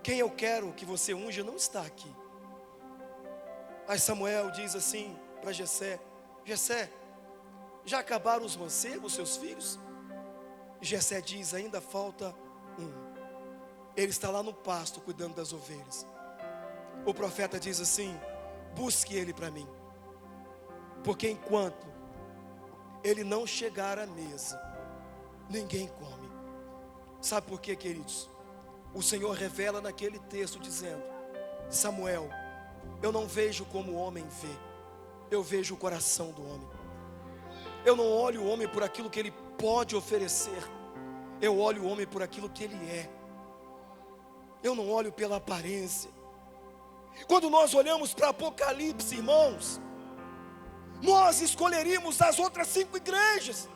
quem eu quero que você unja não está aqui. Aí Samuel diz assim para Jessé: Jessé, já acabaram os mancebos, seus filhos? E Jessé diz: ainda falta um. Ele está lá no pasto cuidando das ovelhas. O profeta diz assim: busque ele para mim, porque enquanto ele não chegar à mesa, ninguém come. Sabe por quê, queridos? O Senhor revela naquele texto dizendo: Samuel, eu não vejo como o homem vê, eu vejo o coração do homem. Eu não olho o homem por aquilo que ele pode oferecer, eu olho o homem por aquilo que ele é. Eu não olho pela aparência. Quando nós olhamos para Apocalipse, irmãos, nós escolheríamos as outras 5 igrejas.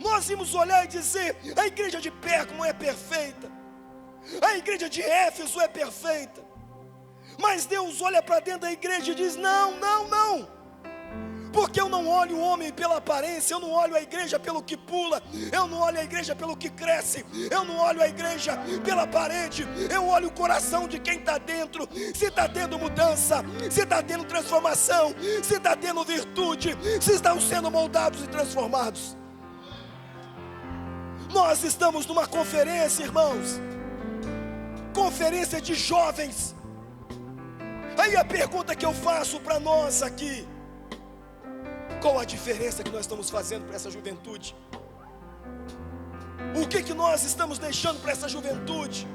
Nós íamos olhar e dizer: a igreja de Pérgamo é perfeita, a igreja de Éfeso é perfeita. Mas Deus olha para dentro da igreja e diz: não, não, não. Porque eu não olho o homem pela aparência, eu não olho a igreja pelo que pula, eu não olho a igreja pelo que cresce, eu não olho a igreja pela parede, eu olho o coração de quem está dentro. Se está tendo mudança, se está tendo transformação, se está tendo virtude, se estão sendo moldados e transformados. Nós estamos numa conferência, irmãos, conferência de jovens. Aí a pergunta que eu faço para nós aqui: qual a diferença que nós estamos fazendo para essa juventude? O que nós estamos deixando para essa juventude?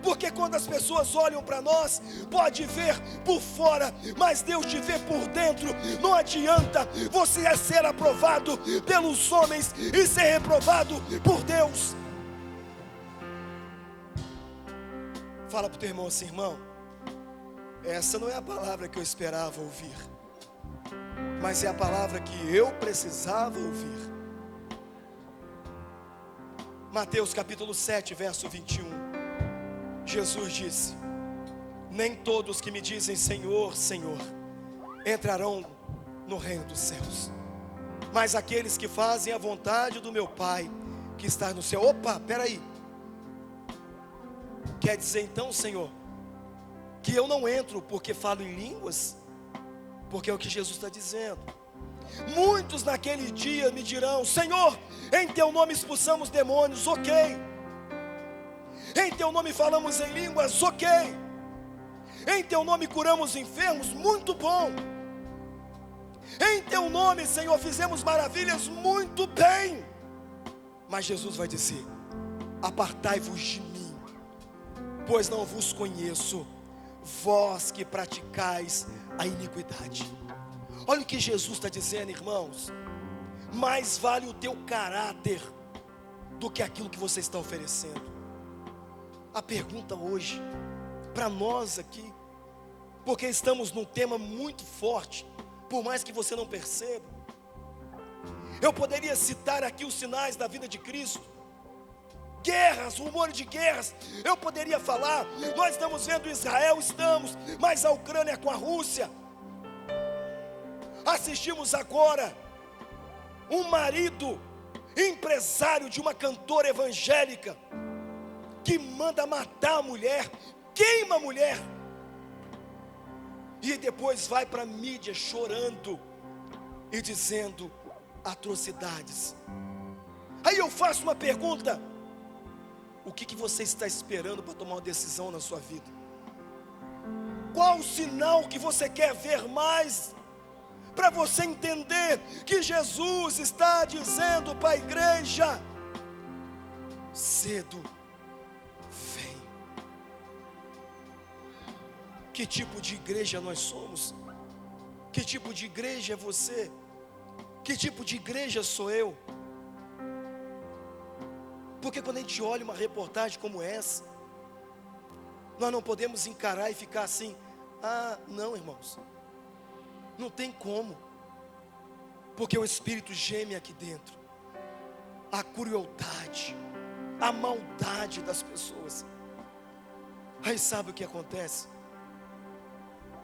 Porque quando as pessoas olham para nós, pode ver por fora, mas Deus te vê por dentro. Não adianta você ser aprovado pelos homens e ser reprovado por Deus. Fala para o teu irmão assim: irmão, essa não é a palavra que eu esperava ouvir, mas é a palavra que eu precisava ouvir. Mateus capítulo 7, verso 21. Jesus disse: nem todos que me dizem Senhor, Senhor entrarão no reino dos céus, mas aqueles que fazem a vontade do meu Pai que está no céu. Opa, peraí. Quer dizer então, Senhor, que eu não entro porque falo em línguas? Porque é o que Jesus está dizendo. Muitos naquele dia me dirão: Senhor, em teu nome expulsamos demônios. Ok. Em teu nome falamos em línguas. Ok. Em teu nome curamos enfermos. Muito bom. Em teu nome, Senhor, fizemos maravilhas. Muito bem. Mas Jesus vai dizer: apartai-vos de mim, pois não vos conheço, vós que praticais a iniquidade. Olha o que Jesus está dizendo, irmãos: mais vale o teu caráter do que aquilo que você está oferecendo. A pergunta hoje para nós aqui porque estamos num tema muito forte, por mais que você não perceba. Eu poderia citar aqui os sinais da vida de Cristo, guerras, rumores de guerras. Eu poderia falar, nós estamos vendo Israel, mas a Ucrânia com a Rússia. Assistimos agora um marido, empresário de uma cantora evangélica, que manda matar a mulher, queima a mulher, e depois vai para a mídia chorando e dizendo atrocidades. Aí eu faço uma pergunta: o que você está esperando para tomar uma decisão na sua vida? Qual o sinal que você quer ver mais, para você entender que Jesus está dizendo para a igreja: cedo vem. Que tipo de igreja nós somos? Que tipo de igreja é você? Que tipo de igreja sou eu? Porque quando a gente olha uma reportagem como essa, nós não podemos encarar e ficar assim: ah, não, irmãos, não tem como, porque o Espírito geme aqui dentro, a crueldade, a maldade das pessoas. Aí sabe o que acontece?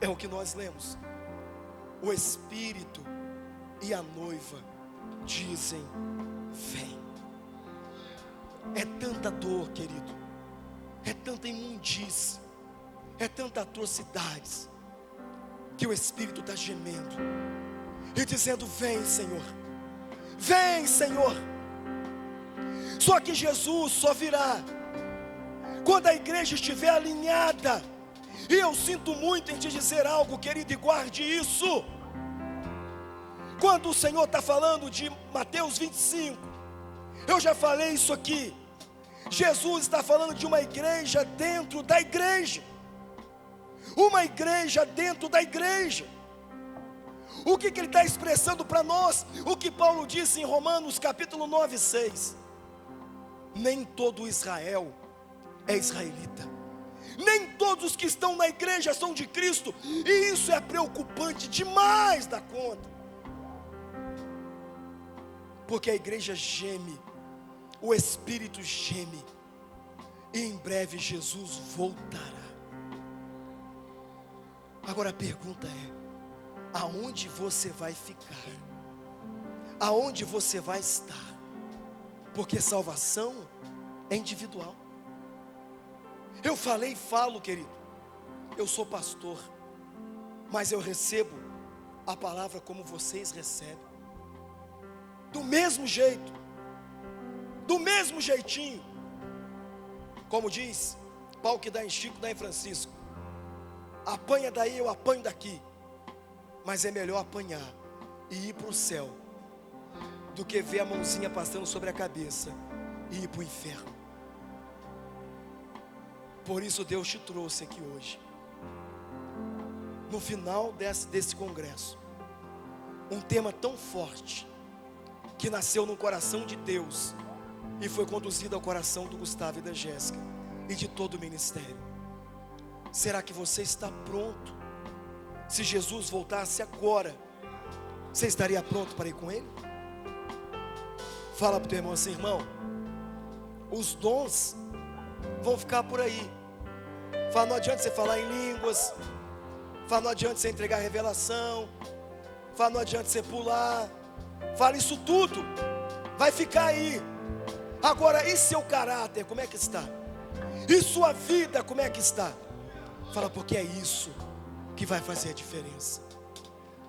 É o que nós lemos: o Espírito e a noiva dizem: vem. É tanta dor, querido, é tanta imundície, é tanta atrocidades, que o Espírito está gemendo e dizendo: vem, Senhor, vem, Senhor. Só que Jesus só virá quando a igreja estiver alinhada. E eu sinto muito em te dizer algo, querido, e guarde isso. Quando o Senhor está falando de Mateus 25, eu já falei isso aqui, Jesus está falando de uma igreja dentro da igreja. Uma igreja dentro da igreja. O que ele está expressando para nós? O que Paulo disse em Romanos capítulo 9, 6. Nem todo Israel é israelita, nem todos os que estão na igreja são de Cristo. E isso é preocupante demais da conta, porque a igreja geme, o Espírito geme, e em breve Jesus voltará. Agora a pergunta é: aonde você vai ficar? Aonde você vai estar? Porque salvação é individual. Eu falei e falo, querido, eu sou pastor, mas eu recebo a palavra como vocês recebem, do mesmo jeito, do mesmo jeitinho. Como diz: pau que dá em Chico, dá em Francisco. Apanha daí, eu apanho daqui. Mas é melhor apanhar e ir para o céu do que ver a mãozinha passando sobre a cabeça e ir para o inferno. Por isso Deus te trouxe aqui hoje, no final desse congresso, um tema tão forte, que nasceu no coração de Deus e foi conduzido ao coração do Gustavo e da Jéssica e de todo o ministério. Será que você está pronto? Se Jesus voltasse agora, você estaria pronto para ir com Ele? Fala para o teu irmão assim: irmão, os dons vão ficar por aí. Fala, não adianta você falar em línguas. Fala, não adianta você entregar revelação. Fala, não adianta você pular. Fala, isso tudo vai ficar aí. Agora, e seu caráter, como é que está? E sua vida, como é que está? Fala, porque é isso que vai fazer a diferença.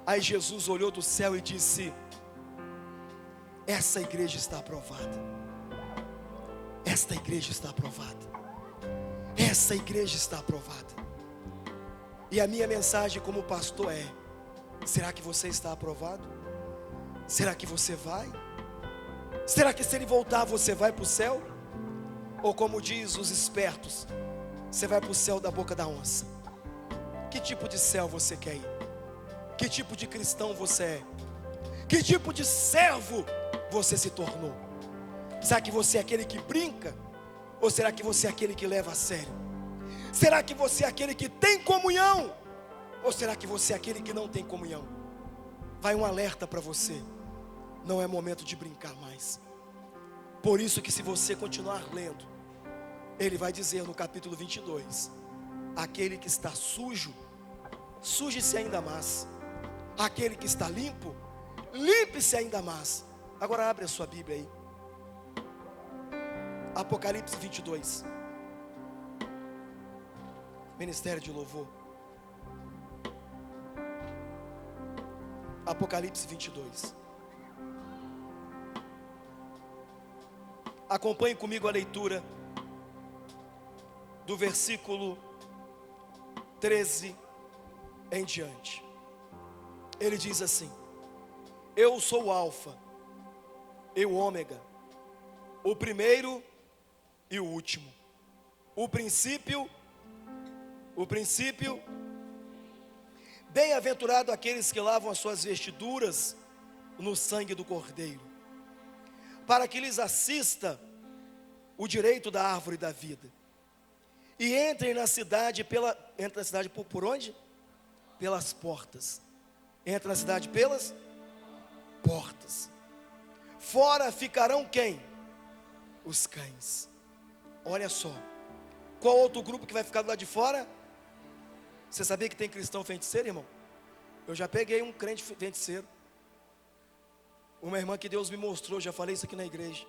Aí Jesus olhou do céu e disse: essa igreja está aprovada. Esta igreja está aprovada. Essa igreja está aprovada. E a minha mensagem como pastor é: será que você está aprovado? Será que você vai? Será que se ele voltar você vai para o céu? Ou como diz os espertos, você vai para o céu da boca da onça? Que tipo de céu você quer ir? Que tipo de cristão você é? Que tipo de servo você se tornou? Será que você é aquele que brinca? Ou será que você é aquele que leva a sério? Será que você é aquele que tem comunhão? Ou será que você é aquele que não tem comunhão? Vai um alerta para você. Não é momento de brincar mais. Por isso que se você continuar lendo, ele vai dizer no capítulo 22, aquele que está sujo, suje-se ainda mais. Aquele que está limpo, limpe-se ainda mais. Agora abre a sua Bíblia aí. Apocalipse 22. Ministério de louvor. Apocalipse 22. Acompanhe comigo a leitura do versículo 13 em diante. Ele diz assim: eu sou o Alfa e o Ômega, o primeiro e o último, o princípio. Bem-aventurado aqueles que lavam as suas vestiduras no sangue do Cordeiro, para que lhes assista o direito da árvore da vida, e entrem na cidade por onde? Pelas portas. Entra na cidade pelas portas. Fora ficarão quem? Os cães. Olha só. Qual outro grupo que vai ficar do lado de fora? Você sabia que tem cristão feiticeiro, irmão? Eu já peguei um crente feiticeiro. Uma irmã que Deus me mostrou, já falei isso aqui na igreja.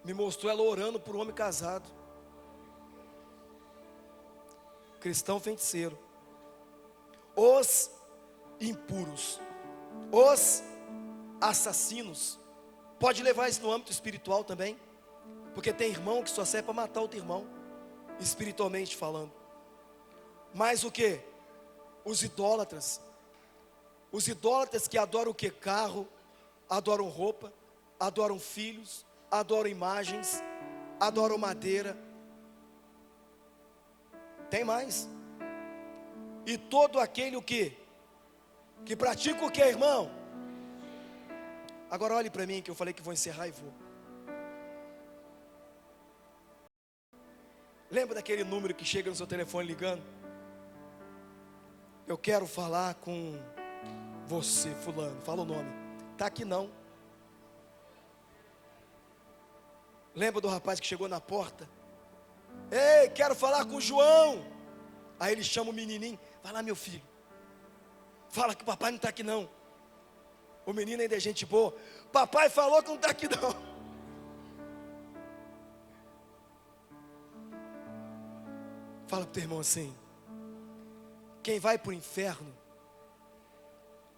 Me mostrou ela orando por um homem casado. Cristão feiticeiro. Os impuros, os assassinos. Pode levar isso no âmbito espiritual também, porque tem irmão que só serve para matar outro irmão, espiritualmente falando. Mas o que? Os idólatras que adoram o que? Carro, adoram roupa, adoram filhos, adoram imagens, adoram madeira. Tem mais. E todo aquele o que? Que pratica o que, irmão? Agora olhe para mim, que eu falei que vou encerrar e vou. Lembra daquele número que chega no seu telefone ligando? Eu quero falar com você, fulano. Fala o nome. Está aqui não. Lembra do rapaz que chegou na porta? Ei, quero falar com o João. Aí ele chama o menininho. Vai lá, meu filho. Fala que o papai não está aqui não. O menino ainda é gente boa. Papai falou que não está aqui não. Fala para o teu irmão assim: quem vai para o inferno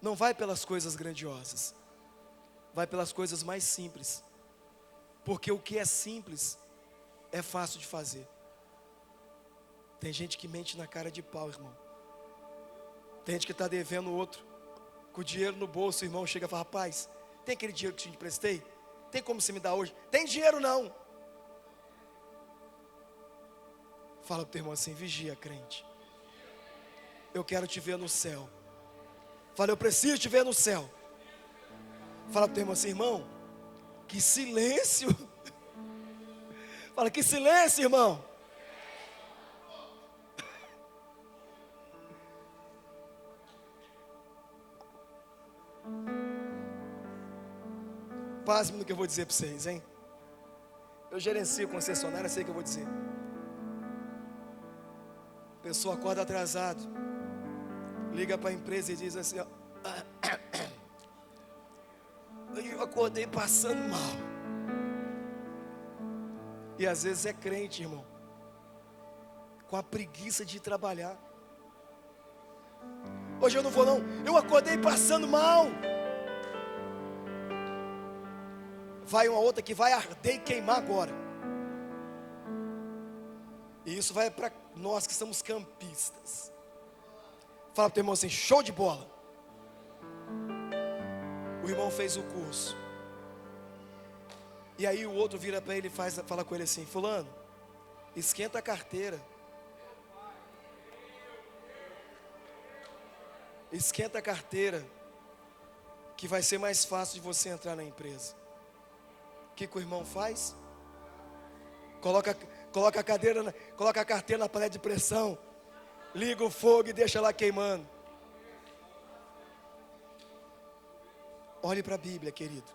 não vai pelas coisas grandiosas, vai pelas coisas mais simples. Porque o que é simples é fácil de fazer. Tem gente que mente na cara de pau, irmão. Tem gente que está devendo o outro, com o dinheiro no bolso. O irmão chega e fala: rapaz, tem aquele dinheiro que eu te emprestei? Tem como você me dar hoje? Tem dinheiro não. Fala para o teu irmão assim: vigia, crente. Eu quero te ver no céu. Fala: eu preciso te ver no céu. Fala para o teu irmão assim: irmão, que silêncio. Fala: que silêncio, irmão. Pasme no que eu vou dizer para vocês, hein? Eu gerencio concessionária, sei o que eu vou dizer. A pessoa acorda atrasado, liga para a empresa e diz assim: ó, eu acordei passando mal. E às vezes é crente, irmão, com a preguiça de ir trabalhar. Hoje eu não vou não, eu acordei passando mal. Vai uma outra que vai arder e queimar agora. E isso vai para nós que somos campistas. Fala para o teu irmão assim: show de bola. O irmão fez o curso. E aí o outro vira para ele e fala com ele assim: fulano, esquenta a carteira. Esquenta a carteira, que vai ser mais fácil de você entrar na empresa. O que o irmão faz? Coloca a carteira na panela de pressão. Liga o fogo e deixa lá queimando. Olhe para a Bíblia, querido.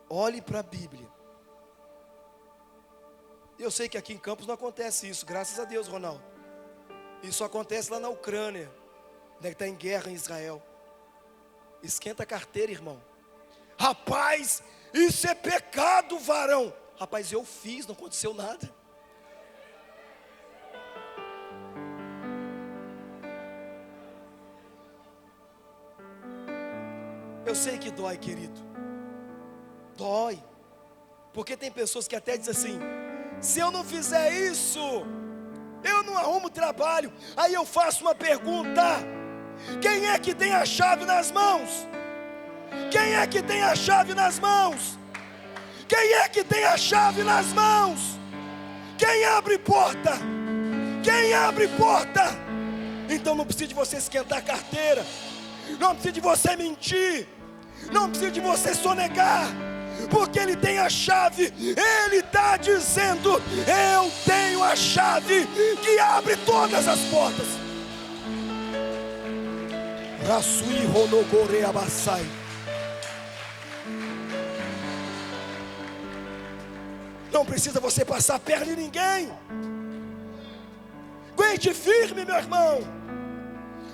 Olhe para a Bíblia. Eu sei que aqui em Campos não acontece isso, graças a Deus, Ronaldo. Isso acontece lá na Ucrânia, né, que está em guerra em Israel. Esquenta a carteira, irmão. Rapaz, isso é pecado, varão. Rapaz, eu fiz, não aconteceu nada. Eu sei que dói, querido. Dói. Porque tem pessoas que até dizem assim: se eu não fizer isso, eu não arrumo trabalho. Aí eu faço uma pergunta: quem é que tem a chave nas mãos? Quem é que tem a chave nas mãos? Quem é que tem a chave nas mãos? Quem abre porta? Quem abre porta? Então não precisa de você esquentar a carteira, não precisa de você mentir, não precisa de você sonegar, porque Ele tem a chave. Ele está dizendo: eu tenho a chave que abre todas as portas. Rasui Ronogore Abassai. Não precisa você passar a perna em ninguém. Aguente firme, meu irmão.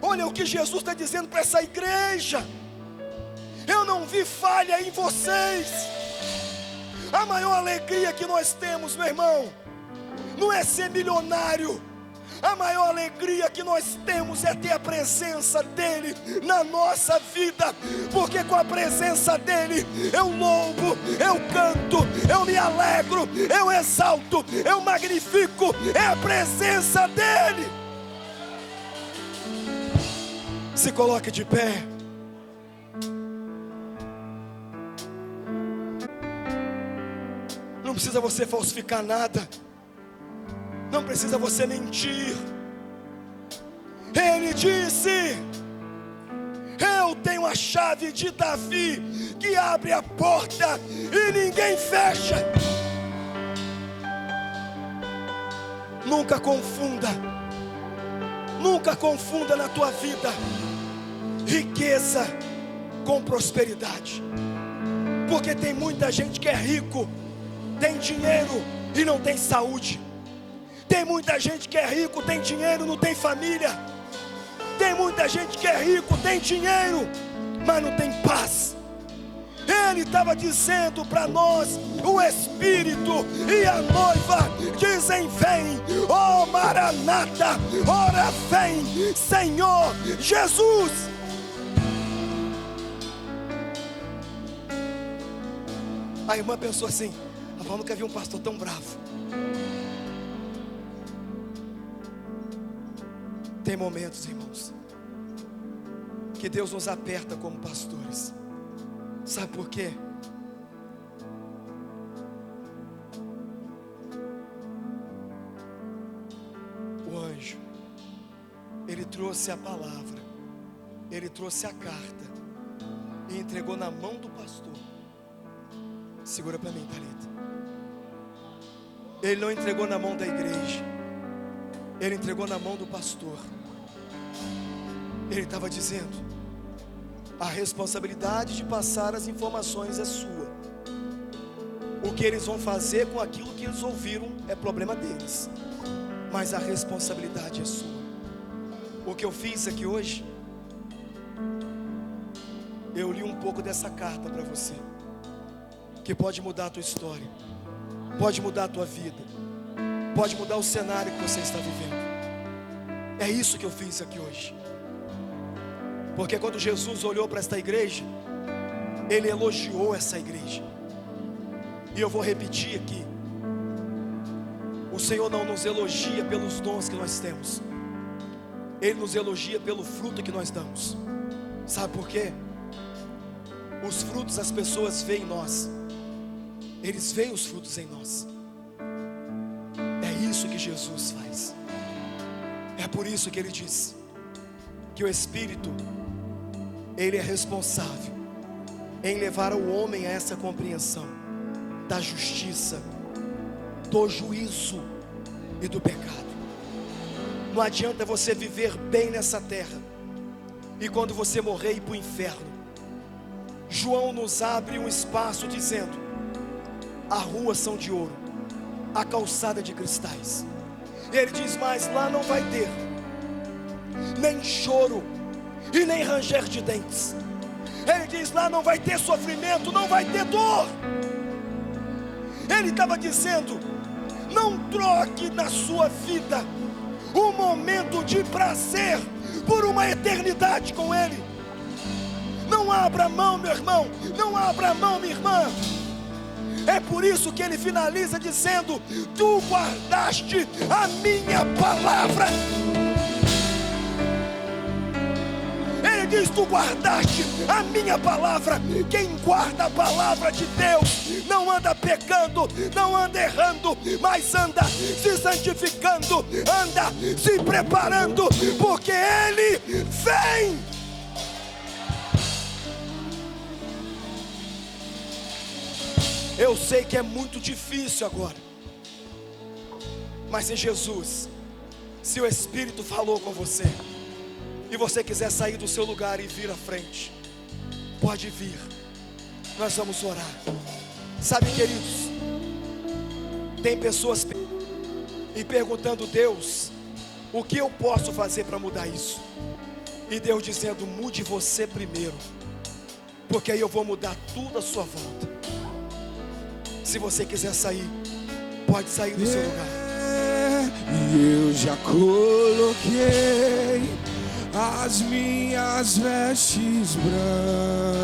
Olha o que Jesus está dizendo para essa igreja: eu não vi falha em vocês. A maior alegria que nós temos, meu irmão, não é ser milionário. A maior alegria que nós temos é ter a presença dEle na nossa vida. Porque com a presença dEle eu louvo, eu canto, eu me alegro, eu exalto, eu magnifico. É a presença dEle. Se coloque de pé. Não precisa você falsificar nada. Não precisa você mentir. Ele disse: eu tenho a chave de Davi, que abre a porta e ninguém fecha. Nunca confunda na tua vida riqueza com prosperidade. Porque tem muita gente que é rico, tem dinheiro e não tem saúde. Tem muita gente que é rico, tem dinheiro, não tem família. Tem muita gente que é rico, tem dinheiro, mas não tem paz. Ele estava dizendo para nós: o Espírito e a noiva dizem: vem, ó Maranata, ora vem, Senhor Jesus. A irmã pensou assim: eu nunca vi um pastor tão bravo. Tem momentos, irmãos, que Deus nos aperta como pastores. Sabe por quê? O anjo, ele trouxe a palavra, ele trouxe a carta e entregou na mão do pastor. Segura para mim, Thalita. Ele não entregou na mão da igreja, ele entregou na mão do pastor. Ele estava dizendo: a responsabilidade de passar as informações é sua. O que eles vão fazer com aquilo que eles ouviram é problema deles, mas a responsabilidade é sua. O que eu fiz aqui hoje, eu li um pouco dessa carta para você, que pode mudar a tua história, pode mudar a tua vida, pode mudar o cenário que você está vivendo. É isso que eu fiz aqui hoje. Porque quando Jesus olhou para esta igreja, Ele elogiou essa igreja. E eu vou repetir aqui: o Senhor não nos elogia pelos dons que nós temos, Ele nos elogia pelo fruto que nós damos. Sabe por quê? Os frutos as pessoas veem em nós, eles veem os frutos em nós. É isso que Jesus faz. É por isso que Ele disse que o Espírito, Ele é responsável em levar o homem a essa compreensão da justiça, do juízo e do pecado. Não adianta você viver bem nessa terra e quando você morrer ir para o inferno. João nos abre um espaço dizendo: as ruas são de ouro, a calçada de cristais. Ele diz: mas lá não vai ter nem choro e nem ranger de dentes. Ele diz: lá não vai ter sofrimento, não vai ter dor. Ele estava dizendo: não troque na sua vida um momento de prazer por uma eternidade com Ele. Não abra mão, meu irmão, não abra mão, minha irmã. É por isso que ele finaliza dizendo: tu guardaste a minha palavra. Ele diz: tu guardaste a minha palavra. Quem guarda a palavra de Deus não anda pecando, não anda errando, mas anda se santificando, anda se preparando, porque Ele vem. Eu sei que é muito difícil agora, mas em Jesus, se o Espírito falou com você e você quiser sair do seu lugar e vir à frente, pode vir. Nós vamos orar. Sabe, queridos, tem pessoas e perguntando: Deus, o que eu posso fazer para mudar isso? E Deus dizendo: mude você primeiro, porque aí eu vou mudar tudo à sua volta. Se você quiser sair, pode sair do seu lugar. E eu já coloquei as minhas vestes brancas